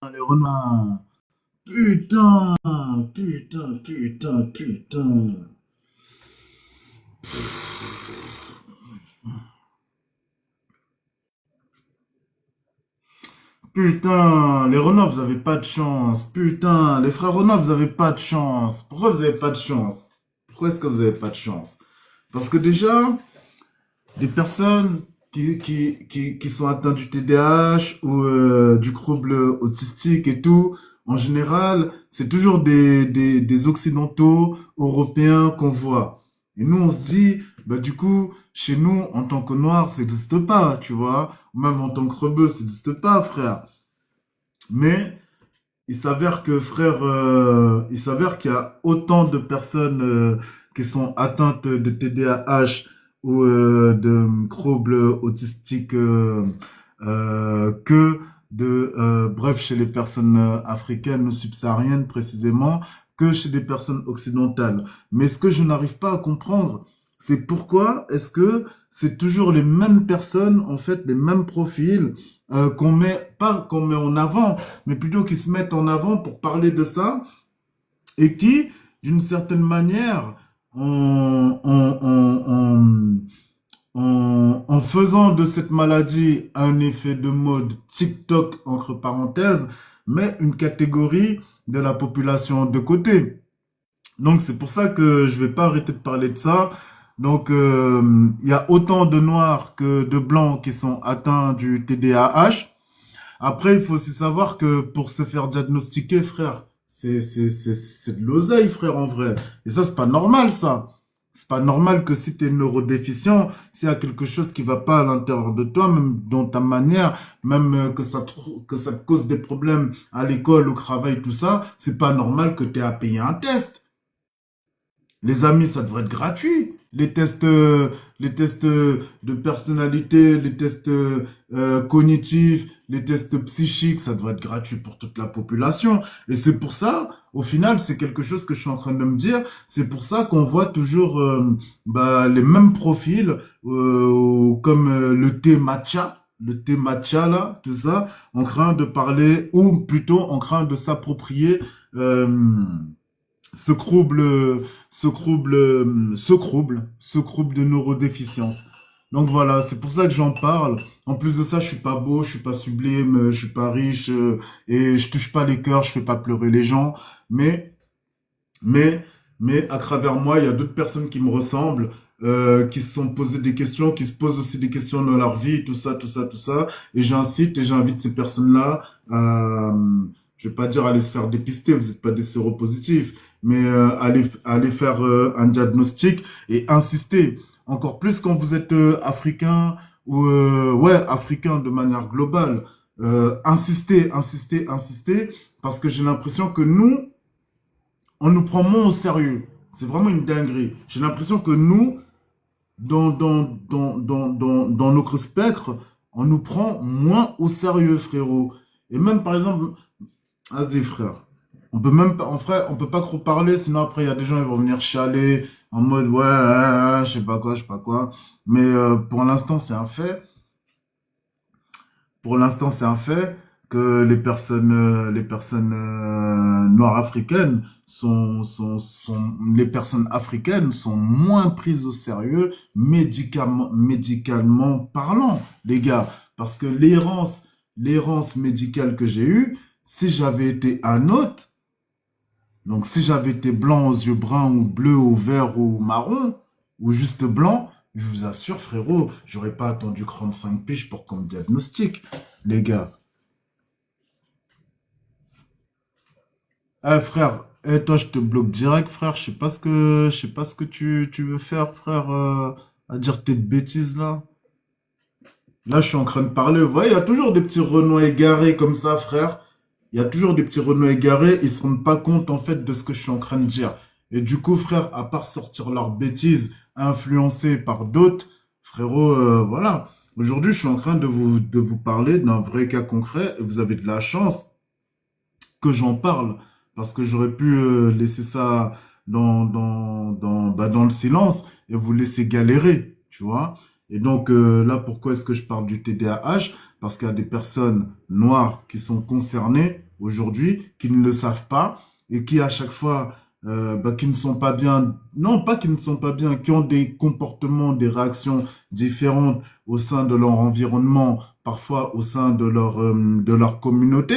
Les renards. Putain, putain, putain, putain. Putain, les renards, vous avez pas de chance. Putain, les frères renards, vous avez pas de chance. Pourquoi vous avez pas de chance? Pourquoi est-ce que vous avez pas de chance? Parce que déjà, des personnes qui sont atteintes du TDAH ou du trouble autistique et tout, en général, c'est toujours des Occidentaux, Européens qu'on voit. Et nous, on se dit, bah du coup, chez nous, en tant que Noirs, ça n'existe pas, tu vois. Ou même en tant que Rebeu, ça n'existe pas, frère. Mais il s'avère que, frère, il s'avère qu'il y a autant de personnes qui sont atteintes de TDAH ou de troubles autistiques que bref, chez les personnes africaines ou subsahariennes précisément, que chez des personnes occidentales. Mais ce que je n'arrive pas à comprendre, c'est pourquoi est-ce que c'est toujours les mêmes personnes, en fait, les mêmes profils qu'on met, pas qu'on met en avant, mais plutôt qui se mettent en avant pour parler de ça et qui, d'une certaine manière, en faisant de cette maladie un effet de mode TikTok, entre parenthèses, met une catégorie de la population de côté. Donc c'est pour ça que je vais pas arrêter de parler de ça. Donc il y a autant de noirs que de blancs qui sont atteints du TDAH. Après, il faut aussi savoir que pour se faire diagnostiquer, frère, c'est de l'oseille, frère, en vrai. Et ça, c'est pas normal, ça. C'est pas normal que si t'es neurodéficient, s'il y a quelque chose qui va pas à l'intérieur de toi, même dans ta manière, même que ça te cause des problèmes à l'école, au travail, tout ça, c'est pas normal que t'aies à payer un test. Les amis, ça devrait être gratuit. Les tests de personnalité, les tests cognitifs, les tests psychiques, ça devrait être gratuit pour toute la population. Et c'est pour ça, au final, c'est quelque chose que je suis en train de me dire. C'est pour ça qu'on voit toujours bah, les mêmes profils, comme le thé matcha là, tout ça, en train de parler, ou plutôt en train de s'approprier. Ce trouble, ce trouble de neurodéficience. Donc voilà, c'est pour ça que j'en parle. En plus de ça, je suis pas beau, je suis pas sublime, je suis pas riche et je touche pas les cœurs, je fais pas pleurer les gens. Mais, mais, mais à travers moi, il y a d'autres personnes qui me ressemblent, qui se sont posées des questions, qui se posent aussi des questions dans leur vie, tout ça, tout ça, tout ça. Et j'incite et j'invite ces personnes-là à, je vais pas dire aller se faire dépister, vous n'êtes pas des séropositifs, mais aller faire un diagnostic et insister. Encore plus quand vous êtes africain ou ouais, africain de manière globale. Insister, insister, insister, parce que j'ai l'impression que nous, on nous prend moins au sérieux. C'est vraiment une dinguerie. J'ai l'impression que nous, dans notre spectre, on nous prend moins au sérieux, frérot. Et même, par exemple, vas-y, frère. On peut même pas, en vrai, on peut pas trop parler, sinon après, il y a des gens, qui vont venir chialer en mode, ouais, je sais pas quoi, je sais pas quoi. Mais pour l'instant, c'est un fait. Pour l'instant, c'est un fait que les personnes noires africaines les personnes africaines sont moins prises au sérieux médicalement parlant, les gars. Parce que l'errance médicale que j'ai eue, si j'avais été un autre, donc si j'avais été blanc aux yeux bruns ou bleu ou vert ou marron, ou juste blanc, je vous assure, frérot, j'aurais pas attendu 35 piges pour qu'on me diagnostique, les gars. Eh frère, toi je te bloque direct, frère. Je sais pas ce que tu veux faire, frère, à dire tes bêtises là. Là, je suis en train de parler. Vous voyez, il y a toujours des petits Renois égarés comme ça, frère. Il y a toujours des petits Renois égarés. Ils se rendent pas compte, en fait, de ce que je suis en train de dire. Et du coup, frère, à part sortir leurs bêtises influencées par d'autres, frérot, voilà. Aujourd'hui, je suis en train de vous parler d'un vrai cas concret et vous avez de la chance que j'en parle parce que j'aurais pu laisser ça bah, dans le silence et vous laisser galérer, tu vois. Et donc là, pourquoi est-ce que je parle du TDAH? Parce qu'il y a des personnes noires qui sont concernées aujourd'hui, qui ne le savent pas et qui à chaque fois, qui ne sont pas bien, non pas qui ne sont pas bien, qui ont des comportements, des réactions différentes au sein de leur environnement, parfois au sein de leur communauté.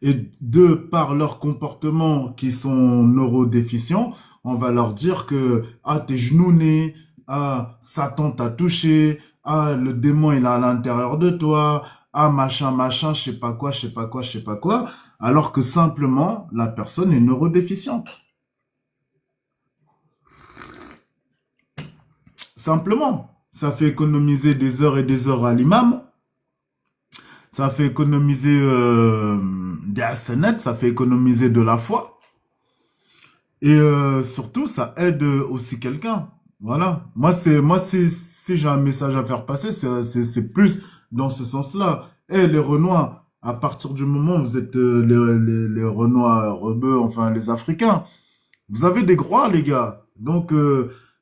Et de par leur comportement qui sont neurodéficients, on va leur dire que ah t'es genouné, ah Satan t'a touché, ah le démon il est à l'intérieur de toi, ah machin machin, je sais pas quoi, je sais pas quoi, je sais pas quoi, alors que simplement la personne est neurodéficiente. Simplement, ça fait économiser des heures et des heures à l'imam, ça fait économiser des hasanats, ça fait économiser de la foi. Et surtout, ça aide aussi quelqu'un. Voilà. Si j'ai un message à faire passer, c'est plus dans ce sens-là. Et les Renois, à partir du moment où vous êtes les Renois rebeux, enfin les Africains, vous avez des droits, les gars. Donc,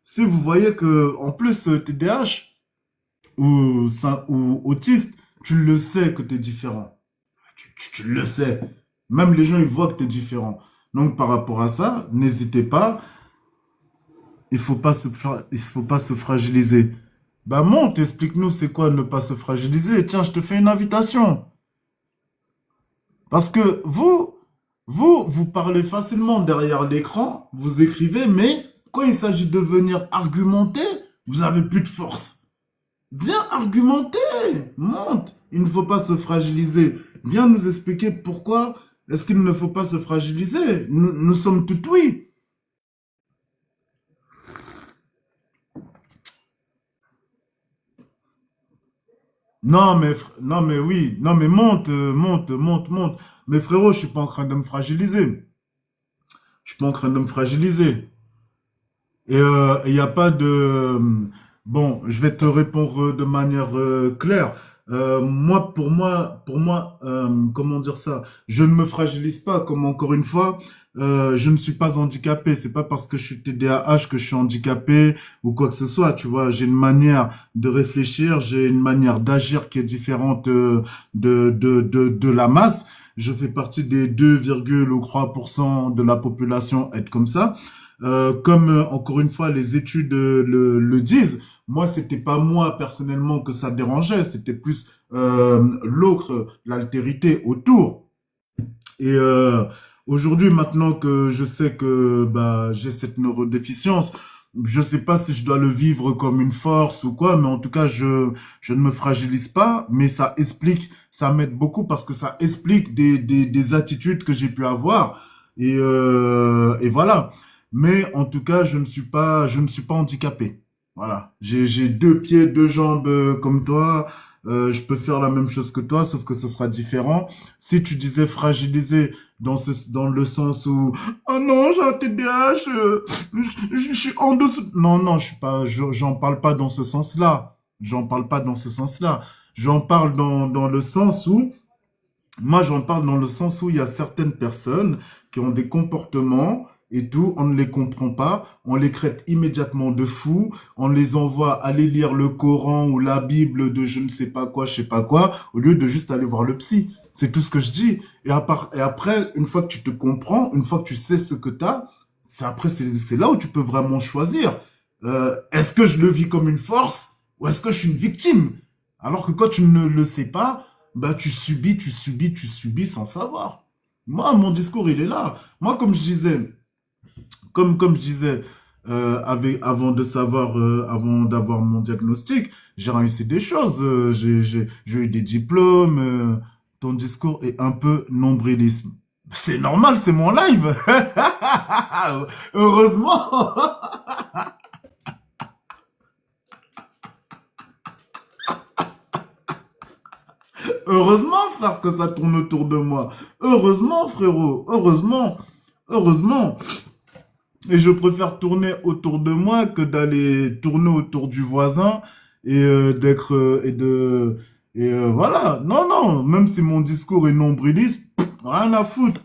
si vous voyez que, en plus, TDAH ou autiste, tu le sais que tu es différent. Tu le sais. Même les gens, ils voient que tu es différent. Donc, par rapport à ça, n'hésitez pas. Il faut pas se fragiliser. Bah, monte, explique-nous c'est quoi ne pas se fragiliser. Tiens, je te fais une invitation. Parce que vous parlez facilement derrière l'écran, vous écrivez, mais quand il s'agit de venir argumenter, vous avez plus de force. Viens argumenter, monte. Il ne faut pas se fragiliser. Viens nous expliquer pourquoi est-ce qu'il ne faut pas se fragiliser. Nous sommes tout oui. Non, mais oui, non, mais monte, monte, monte, monte. Mais frérot, je suis pas en train de me fragiliser. Je suis pas en train de me fragiliser. Et il n'y a pas de... Bon, je vais te répondre de manière claire. Pour moi, comment dire ça? Je ne me fragilise pas, comme encore une fois, je ne suis pas handicapé. C'est pas parce que je suis TDAH que je suis handicapé ou quoi que ce soit. Tu vois, j'ai une manière de réfléchir, j'ai une manière d'agir qui est différente de la masse. Je fais partie des 2,3% de la population être comme ça. Comme encore une fois les études le disent, moi c'était pas moi personnellement que ça dérangeait, c'était plus l'autre, l'altérité autour. Et aujourd'hui, maintenant que je sais que bah, j'ai cette neurodéficience, je sais pas si je dois le vivre comme une force ou quoi, mais en tout cas, je ne me fragilise pas, mais ça explique, ça m'aide beaucoup parce que ça explique des attitudes que j'ai pu avoir. Et voilà. Mais en tout cas, je ne suis pas handicapé. Voilà. J'ai deux pieds, deux jambes comme toi. Je peux faire la même chose que toi, sauf que ce sera différent. Si tu disais fragilisé dans le sens où, oh non, j'ai un TDAH, je suis en dessous. Non, non, je suis pas, j'en parle pas dans ce sens-là. J'en parle pas dans ce sens-là. J'en parle dans le sens où, moi, j'en parle dans le sens où il y a certaines personnes qui ont des comportements et tout, on ne les comprend pas, on les traite immédiatement de fous, on les envoie aller lire le Coran ou la Bible de je ne sais pas quoi, je sais pas quoi, au lieu de juste aller voir le psy. C'est tout ce que je dis. Et après, une fois que tu te comprends, une fois que tu sais ce que tu as, c'est là où tu peux vraiment choisir. Est-ce que je le vis comme une force ou est-ce que je suis une victime? Alors que quand tu ne le sais pas, bah tu subis, tu subis, tu subis sans savoir. Moi, mon discours, il est là. Moi, comme je disais, avant d'avoir mon diagnostic, j'ai réussi des choses. J'ai eu des diplômes. Ton discours est un peu nombrilisme. C'est normal, c'est mon live. Heureusement. Heureusement, frère, que ça tourne autour de moi. Heureusement, frérot. Heureusement. Heureusement. Et je préfère tourner autour de moi que d'aller tourner autour du voisin et d'être et voilà. Non, non. Même si mon discours est nombriliste, rien à foutre.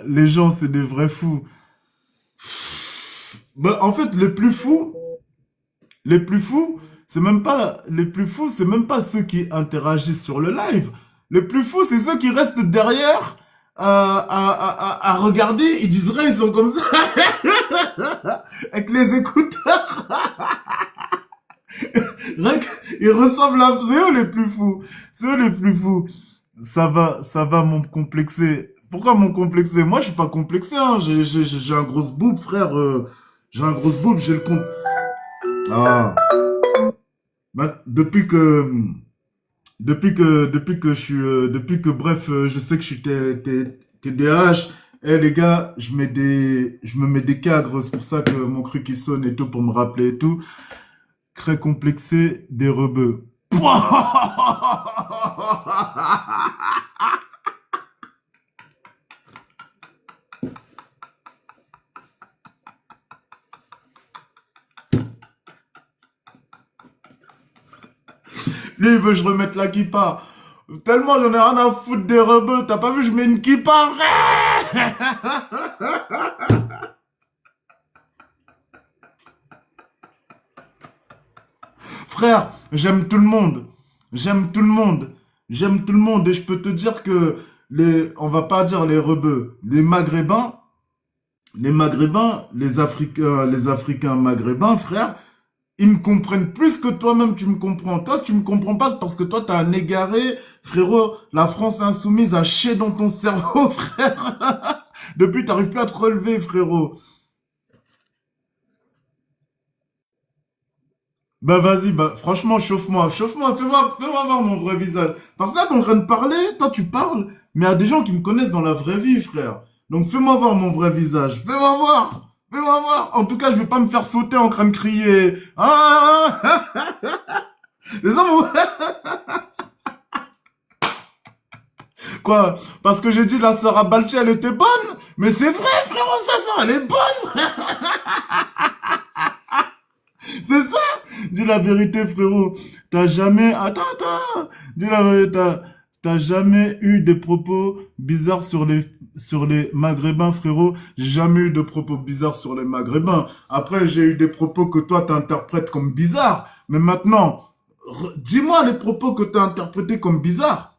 Les gens, c'est des vrais fous. Bah, en fait, les plus fous, c'est même pas ceux qui interagissent sur le live. Les plus fous, c'est ceux qui restent derrière à regarder. Ils disent rien, ils sont comme ça, avec les écouteurs. Rien ils reçoivent la... C'est eux les plus fous. C'est eux les plus fous. Ça va m'en complexer. Pourquoi m'en complexer? Moi, je suis pas complexé, hein. J'ai un gros boob, frère. J'ai un gros boob, j'ai le compte. Ah. Bah, depuis que, bref, je sais que je suis TDAH. Eh, les gars, je me mets des cadres. C'est pour ça que mon truc, qui sonne et tout, pour me rappeler et tout. Très complexé, des rebeux. Lui, il veut que je remette la kippa. Tellement j'en ai rien à foutre des rebeux. T'as pas vu, je mets une kippa, frère. Frère, j'aime tout le monde. J'aime tout le monde. J'aime tout le monde. Et je peux te dire que on va pas dire les rebeux, les Africains maghrébins, frère, ils me comprennent plus que toi-même, tu me comprends. Toi, si tu me comprends pas, c'est parce que toi, t'as un égaré. Frérot, la France insoumise a chié dans ton cerveau, frère. Depuis, t'arrives plus à te relever, frérot. Bah vas-y, bah franchement, chauffe-moi, fais-moi voir mon vrai visage. Parce que là, t'es en train de parler, toi tu parles, mais il y a des gens qui me connaissent dans la vraie vie, frère. Donc fais-moi voir mon vrai visage, fais-moi voir. En tout cas, je vais pas me faire sauter en train de crier. Les hommes, quoi? Parce que j'ai dit la Sarah Balchi, elle était bonne? Mais c'est vrai, frérot, ça, elle est bonne. C'est ça. Dis la vérité, frérot. T'as jamais... Attends. Dis la vérité. T'as jamais eu des propos bizarres sur les Maghrébins, frérot. J'ai jamais eu de propos bizarres sur les Maghrébins. Après, j'ai eu des propos que toi, t'interprètes comme bizarres. Mais maintenant, dis-moi les propos que t'as interprétés comme bizarres.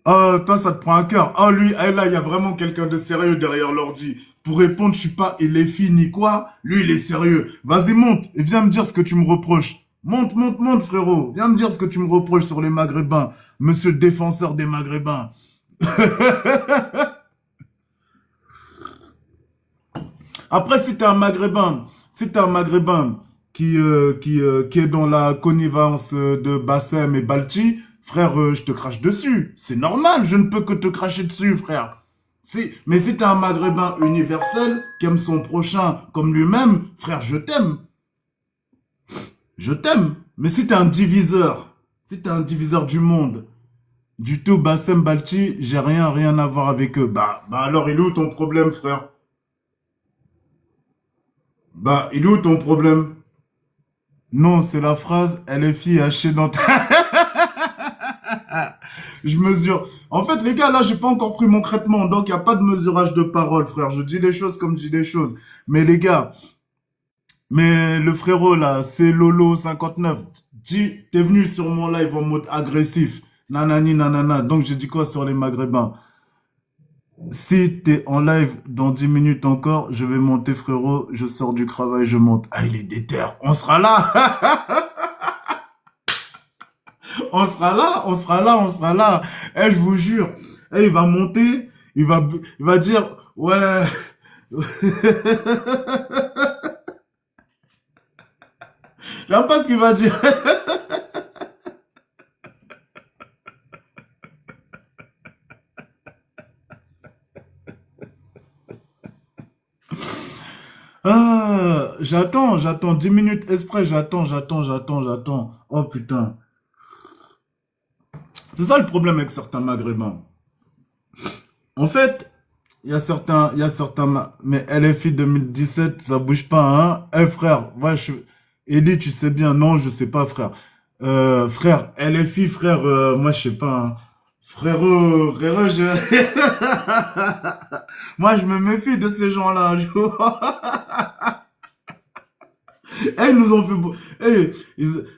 Ah, toi, ça te prend à cœur. Ah, lui, eh, là, il y a vraiment quelqu'un de sérieux derrière l'ordi. Pour répondre, je suis pas, il est fini, quoi. Lui, il est sérieux. Vas-y, monte et viens me dire ce que tu me reproches. Monte, frérot. Viens me dire ce que tu me reproches sur les Maghrébins. Monsieur le défenseur des Maghrébins. Après, si t'es un Maghrébin qui est dans la connivence de Bassem et Balti, frère, je te crache dessus. C'est normal, je ne peux que te cracher dessus, frère. Mais si t'es un Maghrébin universel, qui aime son prochain comme lui-même, frère, je t'aime. Je t'aime. Mais si t'es un diviseur du monde, du tout, Bassem Balti, j'ai rien à voir avec eux. Bah alors, il est où ton problème, frère? Bah, il est où ton problème? Non, c'est la phrase, elle est fille hachée dans ta... Je mesure. En fait, les gars, là, j'ai pas encore pris mon traitement, donc il n'y a pas de mesurage de parole, frère. Je dis les choses comme je dis les choses. Mais les gars, mais le frérot, là, c'est Lolo59. T'es venu sur mon live en mode agressif. Nanani, nanana. Donc, j'ai dit quoi sur les Maghrébins? Si t'es en live dans 10 minutes encore, je vais monter, frérot. Je sors du travail, je monte. Ah, il est déter. On sera là. On sera là. Eh, je vous jure. Eh, il va monter. Il va dire, ouais. J'aime pas ce qu'il va dire. Ah, j'attends 10 minutes exprès. J'attends. Oh putain. C'est ça le problème avec certains Maghrébins. En fait, il y a certains, mais LFI 2017, ça bouge pas, hein. Eh frère, ouais, Eddie, tu sais bien, non, je sais pas, frère. Frère, LFI, frère, moi je sais pas, hein. Frérot, moi, je me méfie de ces gens-là. Eh, ils nous ont fait...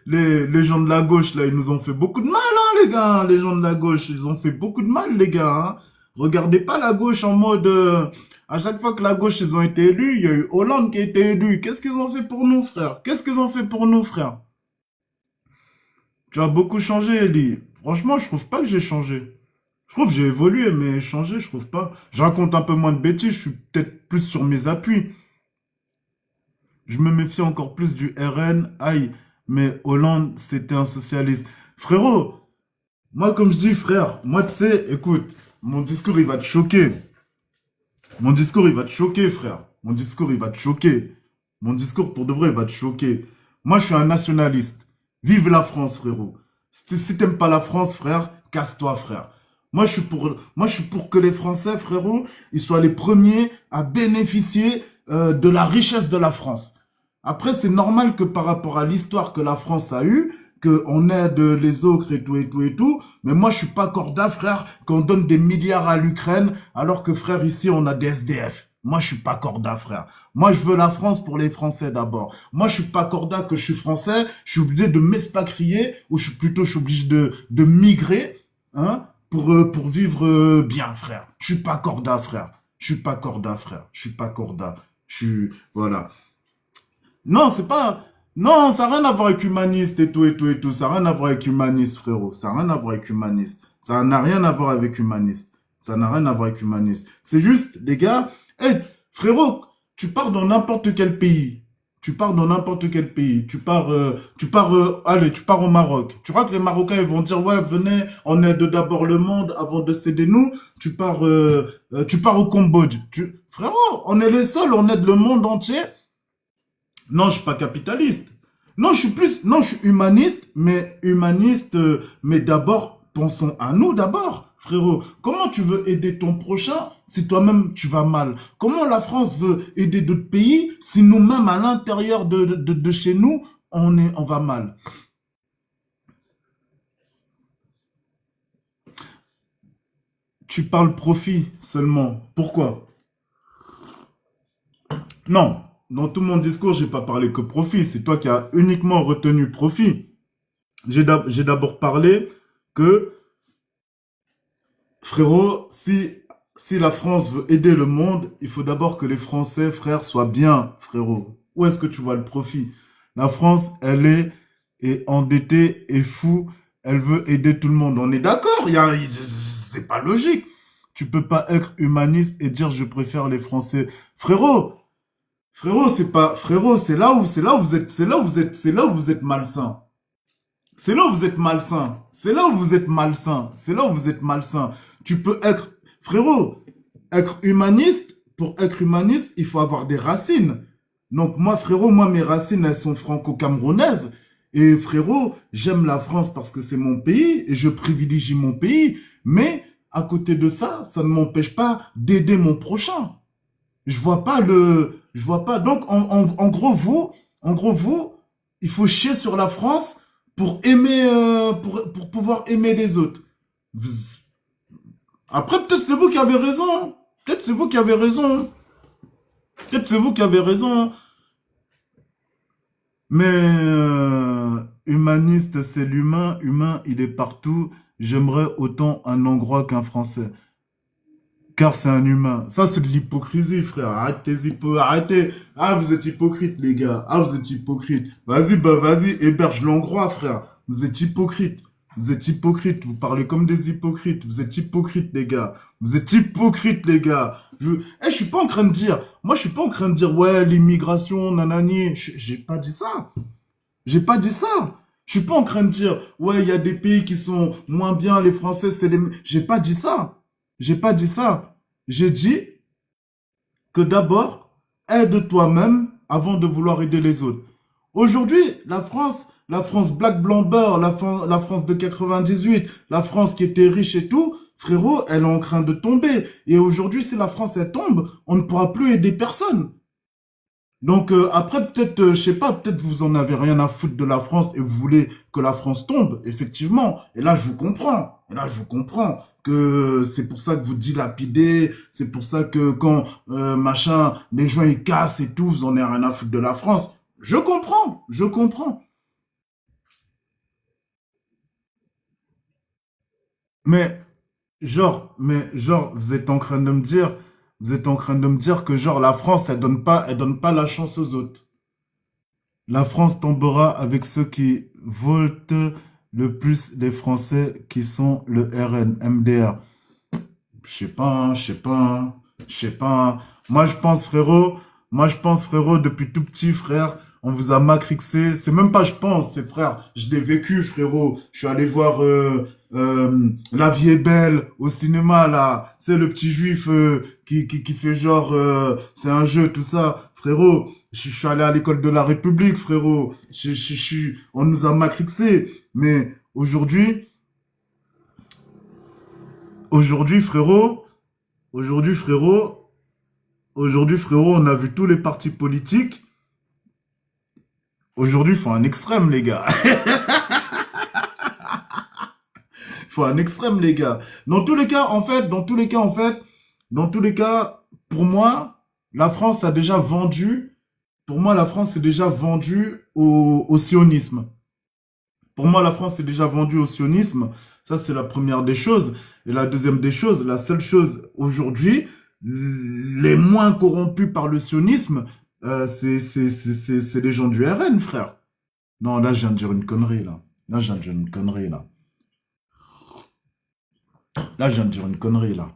les gens de la gauche, là, ils nous ont fait beaucoup de mal, hein, les gars. Les gens de la gauche, ils ont fait beaucoup de mal, les gars. Hein. Regardez pas la gauche en mode... à chaque fois que la gauche, ils ont été élus, il y a eu Hollande qui a été élu. Qu'est-ce qu'ils ont fait pour nous, frère? Qu'est-ce qu'ils ont fait pour nous, frère? Tu as beaucoup changé, Ellie. Franchement, je trouve pas que j'ai changé. Je trouve que j'ai évolué, mais changé, je trouve pas. Je raconte un peu moins de bêtises, je suis peut-être plus sur mes appuis. Je me méfie encore plus du RN. Aïe, mais Hollande, c'était un socialiste. Frérot, moi, comme je dis, frère, moi, tu sais, écoute, mon discours, il va te choquer. Mon discours, il va te choquer, frère. Mon discours, il va te choquer. Mon discours, pour de vrai, il va te choquer. Moi, je suis un nationaliste. Vive la France, frérot. Si t'aimes pas la France, frère, casse-toi, frère. Moi, je suis pour que les Français, frérot, ils soient les premiers à bénéficier de la richesse de la France. Après, c'est normal que par rapport à l'histoire que la France a eue, qu'on aide les autres et tout et tout et tout. Mais moi, je suis pas corda, frère, qu'on donne des milliards à l'Ukraine, alors que, frère, ici, on a des SDF. Moi, je suis pas corda, frère. Moi, je veux la France pour les Français d'abord. Moi, je suis pas corda que je suis français. Je suis obligé de m'expatrier, ou je suis obligé de migrer, hein, pour vivre bien, frère. Je suis pas corda, frère. Je suis pas corda, frère. Je suis pas corda. Voilà. Non, c'est pas. Non, ça n'a rien à voir avec humaniste et tout et tout et tout. Ça n'a rien à voir avec humaniste, frérot. Ça n'a rien à voir avec humaniste. Ça n'a rien à voir avec humaniste. Ça n'a rien à voir avec humaniste. C'est juste, les gars. Hé, frérot, tu pars dans n'importe quel pays. Tu pars dans n'importe quel pays. Allez, tu pars au Maroc. Tu crois que les Marocains, ils vont dire, ouais, venez, on aide d'abord le monde avant de s'aider nous. Tu pars au Cambodge. Frérot, on est les seuls, on aide le monde entier. Non, je suis pas capitaliste. Non, je suis humaniste, mais d'abord, pensons à nous d'abord, frérot. Comment tu veux aider ton prochain si toi-même tu vas mal? Comment la France veut aider d'autres pays si nous-mêmes à l'intérieur de chez nous, on va mal? Tu parles profit seulement. Pourquoi? Non, dans tout mon discours, j'ai pas parlé que profit. C'est toi qui as uniquement retenu profit. J'ai d'abord parlé que, frérot, si la France veut aider le monde, il faut d'abord que les Français, frères, soient bien, frérot. Où est-ce que tu vois le profit? La France, est endettée et fou. Elle veut aider tout le monde. On est d'accord, c'est pas logique. Tu peux pas être humaniste et dire je préfère les Français. Frérot, c'est là où vous êtes, c'est là où vous êtes malsain. C'est là où vous êtes malsain. C'est là où vous êtes malsain. C'est là où vous êtes malsain. Tu peux être, frérot, être humaniste. Pour être humaniste, il faut avoir des racines. Donc moi, frérot, mes racines, elles sont franco-camerounaises. Et frérot, j'aime la France parce que c'est mon pays et je privilégie mon pays. Mais à côté de ça, ça ne m'empêche pas d'aider mon prochain. Je vois pas. Donc, en gros, vous, il faut chier sur la France pour aimer, pour pouvoir aimer les autres. Après, peut-être c'est vous qui avez raison. Peut-être c'est vous qui avez raison. Peut-être c'est vous qui avez raison. Mais humaniste, c'est l'humain. Humain, il est partout. J'aimerais autant un Hongrois qu'un Français. Car c'est un humain. Ça, c'est de l'hypocrisie, frère. Arrêtez. Ah, vous êtes hypocrite, les gars. Ah, vous êtes hypocrite. Vas-y, héberge l'Hongrois, frère. Vous êtes hypocrite. Vous êtes hypocrite. Vous parlez comme des hypocrites. Vous êtes hypocrite, les gars. Vous êtes hypocrite, les gars. Je suis pas en train de dire. Moi, je suis pas en train de dire, ouais, l'immigration, nanani. J'ai pas dit ça. J'ai pas dit ça. Je suis pas en train de dire, ouais, il y a des pays qui sont moins bien, les Français, c'est les... J'ai pas dit ça. J'ai pas dit ça. J'ai dit que d'abord, aide toi-même avant de vouloir aider les autres. Aujourd'hui, la France Black Blamber, la France de 98, la France qui était riche et tout, frérot, elle est en train de tomber. Et aujourd'hui, si la France, elle tombe, on ne pourra plus aider personne. Donc après, peut-être, je sais pas, peut-être vous en avez rien à foutre de la France et vous voulez que la France tombe, effectivement. Et là, je vous comprends. Et là, je vous comprends que c'est pour ça que vous dilapidez, c'est pour ça que quand machin, les gens ils cassent et tout, vous en avez rien à foutre de la France. Je comprends, je comprends. Mais mais genre, vous êtes en train de me dire, vous êtes en train de me dire que genre la France, elle donne pas la chance aux autres. La France tombera avec ceux qui votent le plus les Français qui sont le RN, MDR. Je sais pas, hein, je sais pas, hein, je sais pas, hein. Moi je pense frérot, depuis tout petit frère, on vous a matrixé. C'est même pas je pense, c'est frère, je l'ai vécu frérot. Je suis allé voir La vie est belle au cinéma là. C'est le petit juif qui fait genre c'est un jeu tout ça, frérot. Je suis allé à l'école de la République frérot. On nous a matrixé. Mais aujourd'hui frérot. Aujourd'hui, frérot, aujourd'hui, frérot, on a vu tous les partis politiques. Aujourd'hui, il faut un extrême, les gars. Il faut un extrême, les gars. Dans tous les cas, en fait, dans tous les cas, pour moi, la France a déjà vendu, pour moi, la France est déjà vendue au sionisme. Pour moi, la France est déjà vendue au sionisme. Ça, c'est la première des choses. Et la deuxième des choses, la seule chose aujourd'hui, les moins corrompus par le sionisme, c'est les gens du RN, frère. Non, là, je viens de dire une connerie, là. Là, je viens de dire une connerie, là. Là, je viens de dire une connerie, là.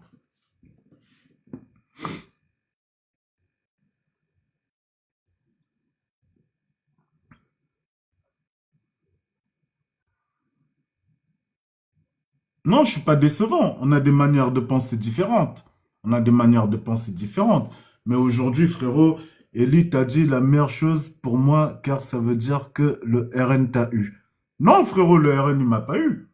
Non, je suis pas décevant. On a des manières de penser différentes. On a des manières de penser différentes. Mais aujourd'hui, frérot, Ellie t'a dit la meilleure chose pour moi, car ça veut dire que le RN t'a eu. Non, frérot, le RN, il m'a pas eu.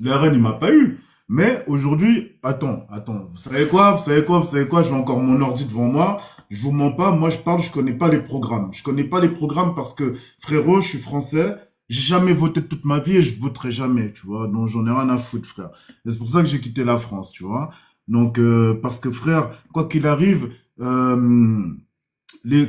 Le RN, il m'a pas eu. Mais aujourd'hui, attends. Vous savez quoi? Vous savez quoi? J'ai encore mon ordi devant moi. Je vous mens pas. Moi, je parle, je connais pas les programmes. Je connais pas les programmes parce que, frérot, je suis français. J'ai jamais voté de toute ma vie et je voterai jamais, tu vois. Donc, j'en ai rien à foutre, frère. Et c'est pour ça que j'ai quitté la France, tu vois. Donc, parce que, frère, quoi qu'il arrive,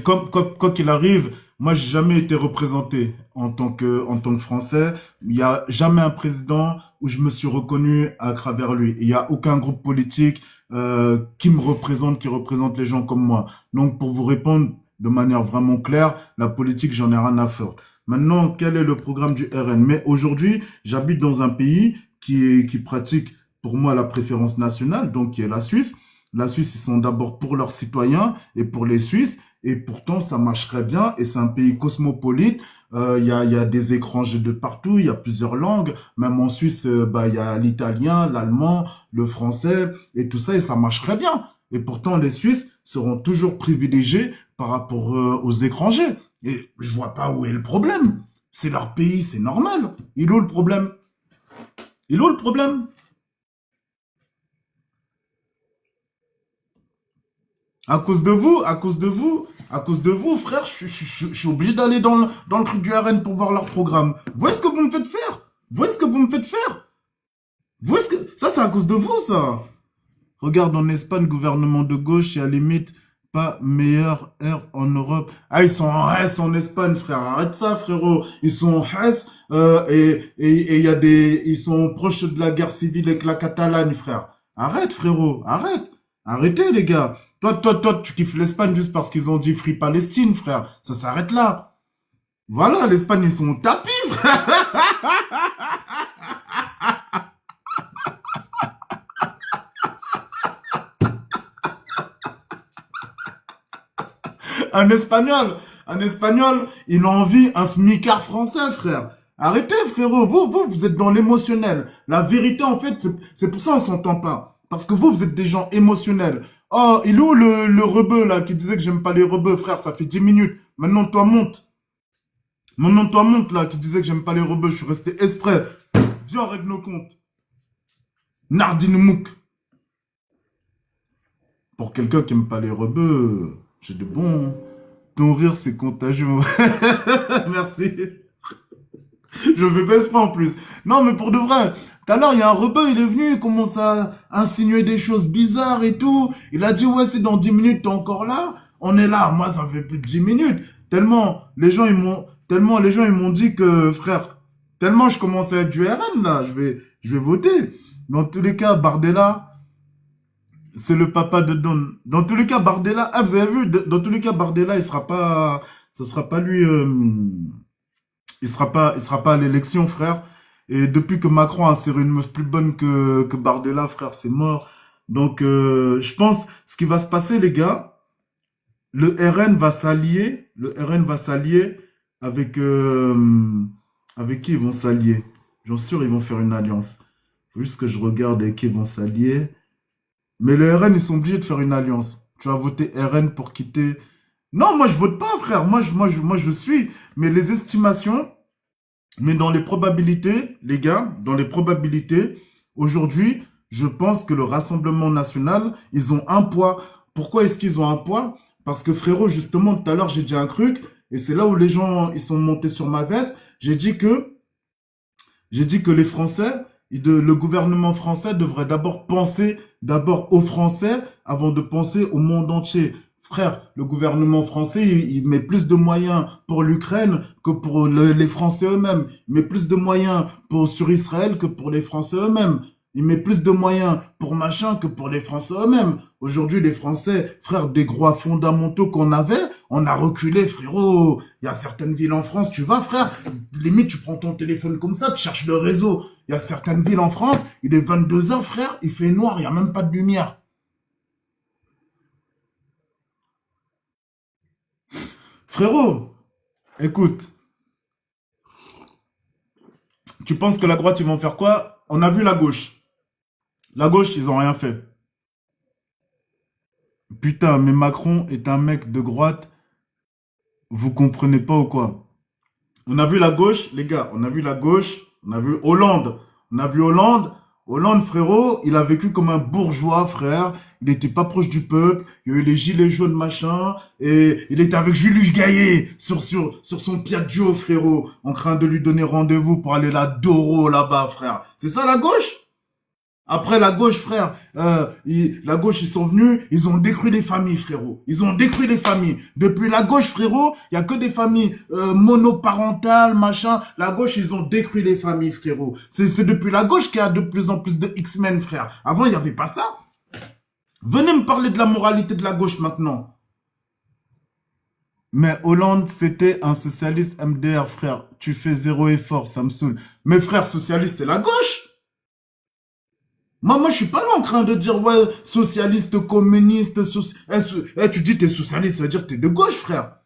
quoi qu'il arrive, moi, j'ai jamais été représenté en tant que Français. Il n'y a jamais un président où je me suis reconnu à travers lui. Il n'y a aucun groupe politique qui me représente, qui représente les gens comme moi. Donc, pour vous répondre de manière vraiment claire, la politique, j'en ai rien à faire. Maintenant, quel est le programme du RN? Mais aujourd'hui, j'habite dans un pays qui pratique, pour moi, la préférence nationale, donc qui est la Suisse. La Suisse, ils sont d'abord pour leurs citoyens et pour les Suisses. Et pourtant, ça marche très bien. Et c'est un pays cosmopolite. Il y a des étrangers de partout. Il y a plusieurs langues. Même en Suisse, bah, il y a l'italien, l'allemand, le français et tout ça. Et ça marche très bien. Et pourtant, les Suisses seront toujours privilégiés par rapport aux étrangers. Et je vois pas où est le problème. C'est leur pays, c'est normal. Il est où le problème? Il est où le problème? À cause de vous, à cause de vous, à cause de vous, frère, je suis obligé d'aller dans le truc du RN pour voir leur programme. Vous voyez ce que vous me faites faire? Vous voyez ce que vous me faites faire? Vous voyez ce que... Ça, c'est à cause de vous, ça. Regarde, en Espagne, gouvernement de gauche, et à la limite, pas meilleur air en Europe. Ah, ils sont en Hesse en Espagne, frère. Arrête ça, frérot. Ils sont en Hesse et il y a des... Ils sont proches de la guerre civile avec la Catalogne, frère. Arrête, frérot. Arrête. Arrêtez, les gars. Toi, tu kiffes l'Espagne juste parce qu'ils ont dit Free Palestine, frère. Ça s'arrête là. Voilà, l'Espagne, ils sont au tapis, frère. Un Espagnol, un Espagnol, il a envie un smicard français, frère. Arrêtez, frérot. Vous êtes dans l'émotionnel. La vérité, en fait, c'est pour ça qu'on s'entend pas. Parce que vous êtes des gens émotionnels. Oh, il est où le rebeu, là, qui disait que j'aime pas les rebeux, frère? Ça fait 10 minutes. Maintenant, toi, monte. Maintenant, toi, monte, là, qui disait que j'aime pas les rebeux. Je suis resté exprès. Viens, on règle nos comptes. Nardine Mouk. Pour quelqu'un qui aime pas les rebeux, j'ai de bons. Ton rire, c'est contagieux. Merci. Je fais baisse pas en plus. Non, mais pour de vrai, tout à l'heure, il y a un rebeu, il est venu, il commence à insinuer des choses bizarres et tout. Il a dit, ouais, c'est dans 10 minutes, t'es encore là. On est là. Moi, ça fait plus de 10 minutes. Tellement les gens, ils m'ont dit que, frère, tellement je commence à être du RN, là, je vais voter. Dans tous les cas, Bardella, c'est le papa de Don. Dans tous les cas, Bardella, ah, vous avez vu, dans tous les cas, Bardella, ce sera pas lui, il sera pas à l'élection, frère. Et depuis que Macron a inséré une meuf plus bonne que Bardella, frère, c'est mort. Donc, je pense, ce qui va se passer, les gars, le RN va s'allier avec, avec qui ils vont s'allier? J'en suis sûr, ils vont faire une alliance. Faut juste que je regarde avec qui ils vont s'allier. Mais le RN, ils sont obligés de faire une alliance. Tu vas voter RN pour quitter. Non, moi, je vote pas, frère. Moi, je suis. Mais les estimations, mais dans les probabilités, les gars, dans les probabilités, aujourd'hui, je pense que le Rassemblement national, ils ont un poids. Pourquoi est-ce qu'ils ont un poids? Parce que frérot, justement, tout à l'heure, j'ai dit un truc, et c'est là où les gens, ils sont montés sur ma veste. J'ai dit que les Français, le gouvernement français devrait d'abord penser d'abord aux Français avant de penser au monde entier. Frère, le gouvernement français, il met plus de moyens pour l'Ukraine que pour les Français eux-mêmes. Il met plus de moyens sur Israël que pour les Français eux-mêmes. Il met plus de moyens pour machin que pour les Français eux-mêmes. Aujourd'hui, les Français, frère, des droits fondamentaux qu'on avait, on a reculé, frérot. Il y a certaines villes en France, tu vas, frère, limite, tu prends ton téléphone comme ça, tu cherches le réseau. Il y a certaines villes en France, il est 22 heures, frère, il fait noir, il n'y a même pas de lumière. Frérot, écoute, tu penses que la droite, ils vont faire quoi? On a vu la gauche. La gauche, ils ont rien fait. Putain, mais Macron est un mec de droite, vous comprenez pas ou quoi? On a vu la gauche, les gars, on a vu la gauche, on a vu Hollande. On a vu Hollande. Hollande, frérot, il a vécu comme un bourgeois, frère. Il n'était pas proche du peuple. Il y a eu les gilets jaunes, machin. Et il était avec Julius Gaillet sur son Piaggio, frérot, en train de lui donner rendez-vous pour aller la Doro là-bas, frère. C'est ça la gauche? Après la gauche, frère, la gauche, ils sont venus, ils ont détruit les familles, frérot. Ils ont détruit les familles. Depuis la gauche, frérot, il y a que des familles monoparentales, machin. La gauche, ils ont détruit les familles, frérot. C'est depuis la gauche qu'il y a de plus en plus de X-Men, frère. Avant, il n'y avait pas ça. Venez me parler de la moralité de la gauche maintenant. Mais Hollande, c'était un socialiste MDR, frère. Tu fais zéro effort, ça me saoule. Mais frère, socialiste, c'est la gauche. Moi, je suis pas là en train de dire, ouais, socialiste, communiste, tu dis t'es socialiste, ça veut dire que t'es de gauche, frère.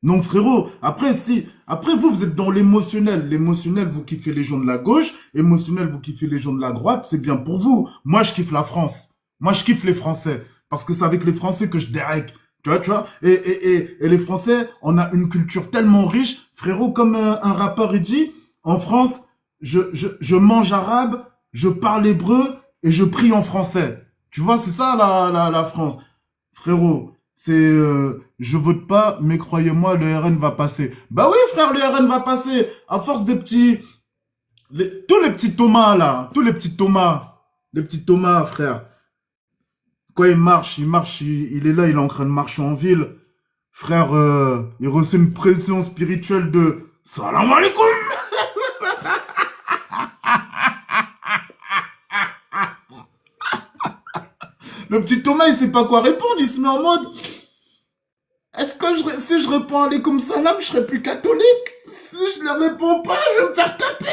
Non, frérot, après vous êtes dans l'émotionnel. L'émotionnel, vous kiffez les gens de la gauche. Émotionnel, vous kiffez les gens de la droite. C'est bien pour vous. Moi, je kiffe la France. Moi, je kiffe les Français. Parce que c'est avec les Français que je dérègle. Tu vois. Et les Français, on a une culture tellement riche. Frérot, comme un rappeur, il dit, en France, je mange arabe, je parle hébreu et je prie en français. Tu vois, c'est ça la France. Frérot, je vote pas, mais croyez-moi, le RN va passer. Bah oui, frère, le RN va passer. À force des petits, tous les petits Thomas là, tous les petits Thomas, frère. Quand il marche, il est là, il est en train de marcher en ville. Frère, il reçoit une pression spirituelle de Salam alaikum. Le petit Thomas, il sait pas quoi répondre. Il se met en mode, est-ce que si je réponds alaikum salam, je serai plus catholique? Si je ne réponds pas, je vais me faire taper.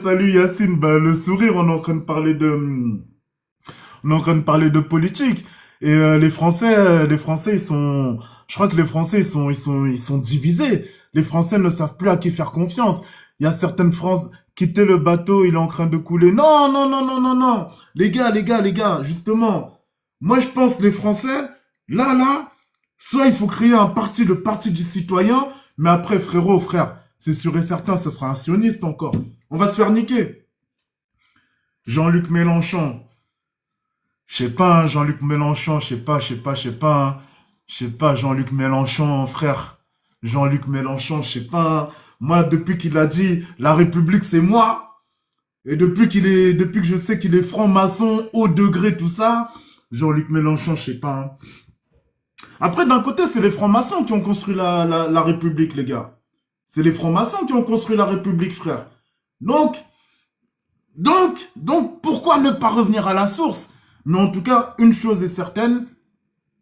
Salut Yacine, bah, le sourire, on est en train de parler de politique. Et les Français, je crois que les Français, ils sont divisés. Les Français ne savent plus à qui faire confiance. Il y a certaines France, quittez le bateau, il est en train de couler. Non, non, non, non, non, non. Les gars, justement. Moi, je pense, les Français, là, soit il faut créer le parti du citoyen, mais après, frère, c'est sûr et certain, ça sera un sioniste encore. On va se faire niquer. Jean-Luc Mélenchon. Je sais pas, hein, Jean-Luc Mélenchon, je sais pas, hein. Je sais pas, Jean-Luc Mélenchon, frère. Jean-Luc Mélenchon, je sais pas, hein. Moi, depuis qu'il a dit la République, c'est moi, et depuis que je sais qu'il est franc-maçon, haut degré, tout ça, Jean-Luc Mélenchon, je sais pas, hein. Après, d'un côté, c'est les francs-maçons qui ont construit la République, les gars. C'est les francs-maçons qui ont construit la République, frère. Donc, pourquoi ne pas revenir à la source? Mais en tout cas, une chose est certaine,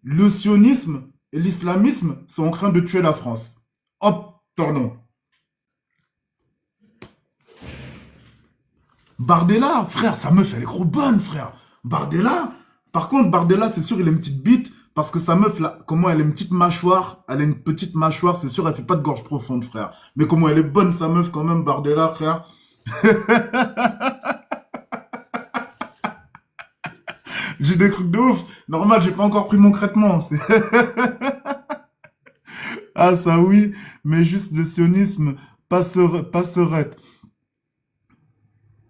le sionisme et l'islamisme sont en train de tuer la France. Hop, tournons. Bardella, frère, sa meuf, elle est trop bonne, frère. Bardella, par contre, Bardella, c'est sûr, il a une petite bite, parce que sa meuf, là, comment elle a une petite mâchoire, elle a une petite mâchoire, c'est sûr, elle fait pas de gorge profonde, frère. Mais comment elle est bonne, sa meuf, quand même, Bardella, frère. J'ai des trucs de ouf. Normal, j'ai pas encore pris mon traitement. Ah, ça oui, mais juste le sionisme passerait.